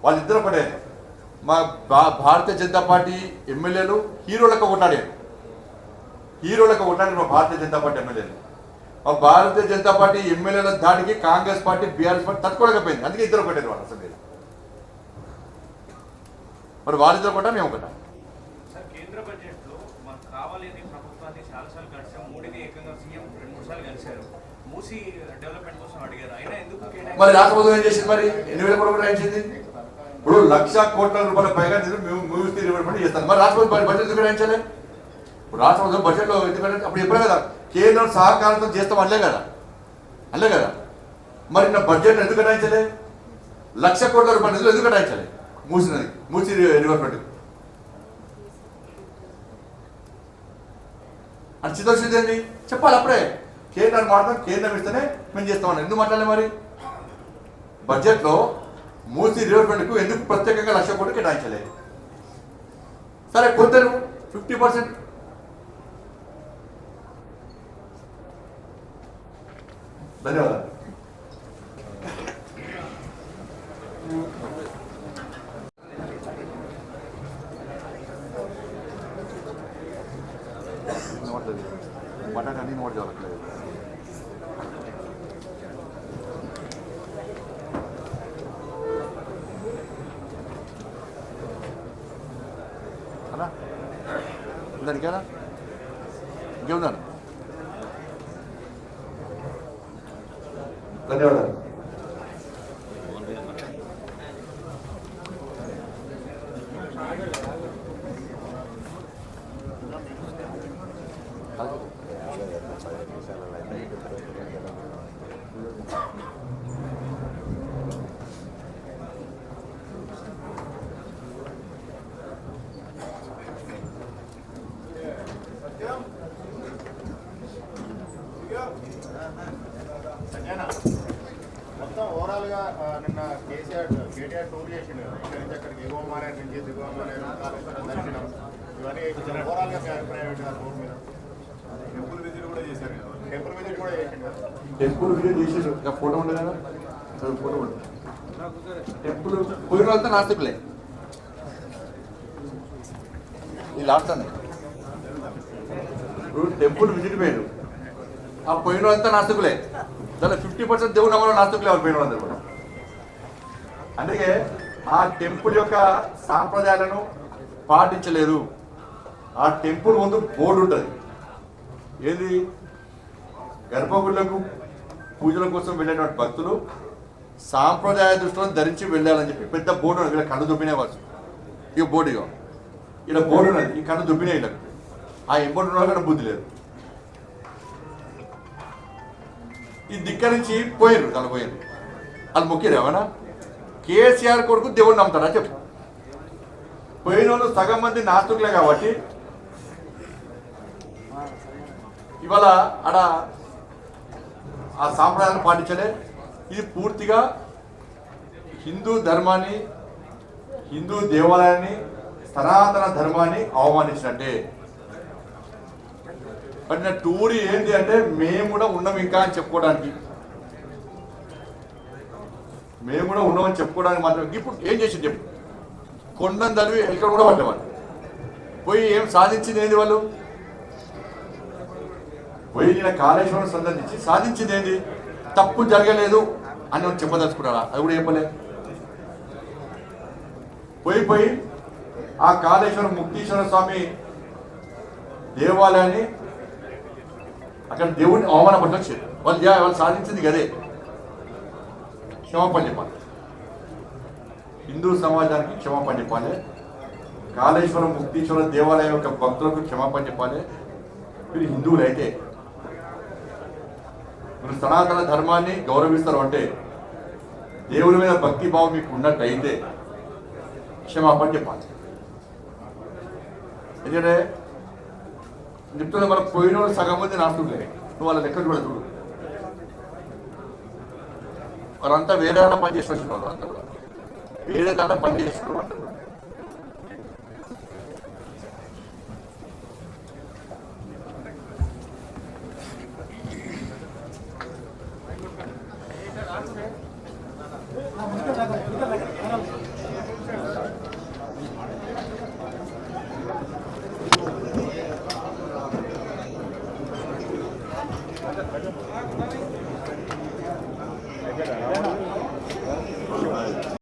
వాళ్ళిద్దరు ఒకటే. మా భారతీయ జనతా పార్టీ ఎమ్మెల్యేలు హీరోలకు కొట్టాడారు. మా భారతీయ జనతా పార్టీ ఎమ్మెల్యేలు. మా భారతీయ జనతా పార్టీ ఎమ్మెల్యేల దాడికి కాంగ్రెస్ పార్టీ బీఆర్ఎస్ పార్టీ తట్టుకోలేకపోయింది. అందుకే ఇద్దరు కొట్టారు వాళ్ళు అసెంబ్లీలో. మరి వాళ్ళిద్దరు కొట్టా మేము ఒకటా? కేంద్ర బడ్జెట్ లో మనకు కావాలని ప్రభుత్వాన్ని చాలాసార్లు కలిసాం. మోడీని ఏకంగా సీఎం 2-3 సార్లు కలిశారు. మూసీ డెవలప్మెంట్ కోసం అడిగారు. అయినా ఎందుకు మరి రాష్ట్ర ప్రభుత్వం ఏం చేసింది? మరి 8,000 కోట్లు రాయించింది. ఇప్పుడు 1,00,000 కోట్ల రూపాయల పైగా మూవీ డెవలప్మెంట్ చేస్తాను. మరి రాష్ట్ర ప్రభుత్వం బడ్జెట్ ఎందుకు రాయించాలి? ఇప్పుడు రాష్ట్ర ప్రభుత్వం బడ్జెట్లో ఎందుకంటే అప్పుడు ఎప్పుడే కదా కేంద్రం సహకారంతో చేస్తాం అనలే కదా. మరి నా బడ్జెట్ ఎందుకు రాయించలే? 1,00,000 కోట్ల రూపాయల నిధులు ఎందుకు రాయించాలి? మూసీ డెవలప్మెంట్ అని చిత్తశుద్ధి ఏంటి చెప్పాలి. అప్పుడే కేంద్రాన్ని మాట్లాడతాం, కేంద్రం ఇస్తేనే మేము చేస్తామని ఎందుకు మాట్లాడలే? మరి బడ్జెట్లో మూసీ డెవలప్మెంట్కు ఎందుకు ప్రత్యేకంగా 1,00,000 కోట్లు కేటాయించలే? సరే కొందరు 50%. ధన్యవాదాలు. బటాటా అన్ని నోట్ చేయట్లేదు. అలా దానికేనా ఇంకేముందాను ధన్యవాదాలు. సంజయన, మొత్తం ఓవరాల్గా నిన్న కేటీఆర్ టూర్ చేసిండు కదా, ఇక్కడి నుంచి అక్కడికి ఎగువ మానేరు నుంచి దిగువ మానేరు కాళేశ్వరం దర్శనం ఇవన్నీ ఓవరాల్గా మీ అభిప్రాయం ఏంటి ఆ టూర్ మీద? టెంపుల్ విజిట్ కూడా చేశారు కదా, టెంపుల్ విజిట్ కూడా చేసిండు కదా. టెంపుల్ విజిట్ చేసేసి ఇంకా ఫోటో ఉండే కదా, ఫోటో ఉండే టెంపుల్ పోయిన వాళ్ళంతా నాస్తికులే. ఈ లాస్ట్ అన్న ఇప్పుడు టెంపుల్ విజిట్ పోయారు, ఆ పోయిన వాళ్ళంతా నాస్తికులే. దానిలో 50% దేవుడు నమ్మడం నాస్తికులే ఎవరు పోయిన వాళ్ళందరూ కూడా. అందుకే ఆ టెంపుల్ యొక్క సాంప్రదాయాలను పాటించలేదు. ఆ టెంపుల్ ముందు బోర్డు ఉంటుంది, ఏది గర్భగుడులకు పూజల కోసం వెళ్ళేటువంటి భక్తులు సాంప్రదాయ దుస్తులను ధరించి వెళ్ళాలని చెప్పి పెద్ద బోర్డు ఉన్నది. వీళ్ళ కన్ను దుబ్బినే వచ్చు, ఇక బోర్డు ఇక ఇలా బోర్డు ఉన్నది, ఈ కన్ను దుబ్బినే వీళ్ళకి. ఆ ఎంబోర్డు ఉన్న వాళ్ళకి బుద్ధి లేదు. ఈ ధిక్కరించి పోయారు, తను పోయారు. వాళ్ళు మొక్కిరు ఏమన్నా కేసీఆర్ కొడుకు దేవుడు నమ్ముతారా చెప్పు. పోయిన వాళ్ళు సగం మంది నాస్తికులే కాబట్టి ఇవాళ ఆడ ఆ సాంప్రదాయాలను పాటించలే. ఇది పూర్తిగా హిందూ ధర్మాన్ని, హిందూ దేవాలయాన్ని, సనాతన ధర్మాన్ని అవమానించినట్టే. బట్ నా టూర్ ఏంటి అంటే మేము కూడా ఉన్నాం ఇంకా అని చెప్పుకోవడానికి, మేము కూడా ఉన్నామని చెప్పుకోవడానికి మాత్రం. ఇప్పుడు ఏం చేసింది చెప్పు, కొండను తలివి ఎక్కడ కూడా పడ్డవాళ్ళు పోయి ఏం సాధించింది ఏంది? వాళ్ళు పోయి నేను కాళేశ్వరం సందర్శించి సాధించింది ఏంది? తప్పు జరగలేదు అని చెప్పదలుచుకున్నారా? అది కూడా చెప్పలే. పోయి ఆ కాళేశ్వరం ముక్తీశ్వర స్వామి దేవాలయాన్ని అక్కడ దేవుడిని అవమానపరచు. వాళ్ళు సాధించింది కదే. క్షమాపణ చెప్పాలి, హిందూ సమాజానికి క్షమాపణ చెప్పాలి, కాళేశ్వరం ముక్తీశ్వర దేవాలయం యొక్క భక్తులకు క్షమాపణ చెప్పాలి. మీరు హిందువులు అయితే, మీరు సనాతన ధర్మాన్ని గౌరవిస్తారు అంటే, దేవుని మీద భక్తి భావం మీకు ఉన్నట్టయితే క్షమాపణ చెప్పాలి. ఎందుకంటే చెప్తున్నా, మనకు పోయిన వాళ్ళు సగం మంది నాస్తికులే. నువ్వు వాళ్ళ లెక్క కూడా చూడు, వాళ్ళంతా వేరే పని చేసి వచ్చిన వాళ్ళు, అంతా కూడా వేరే దాంట్లో పని చేసిన వాళ్ళు.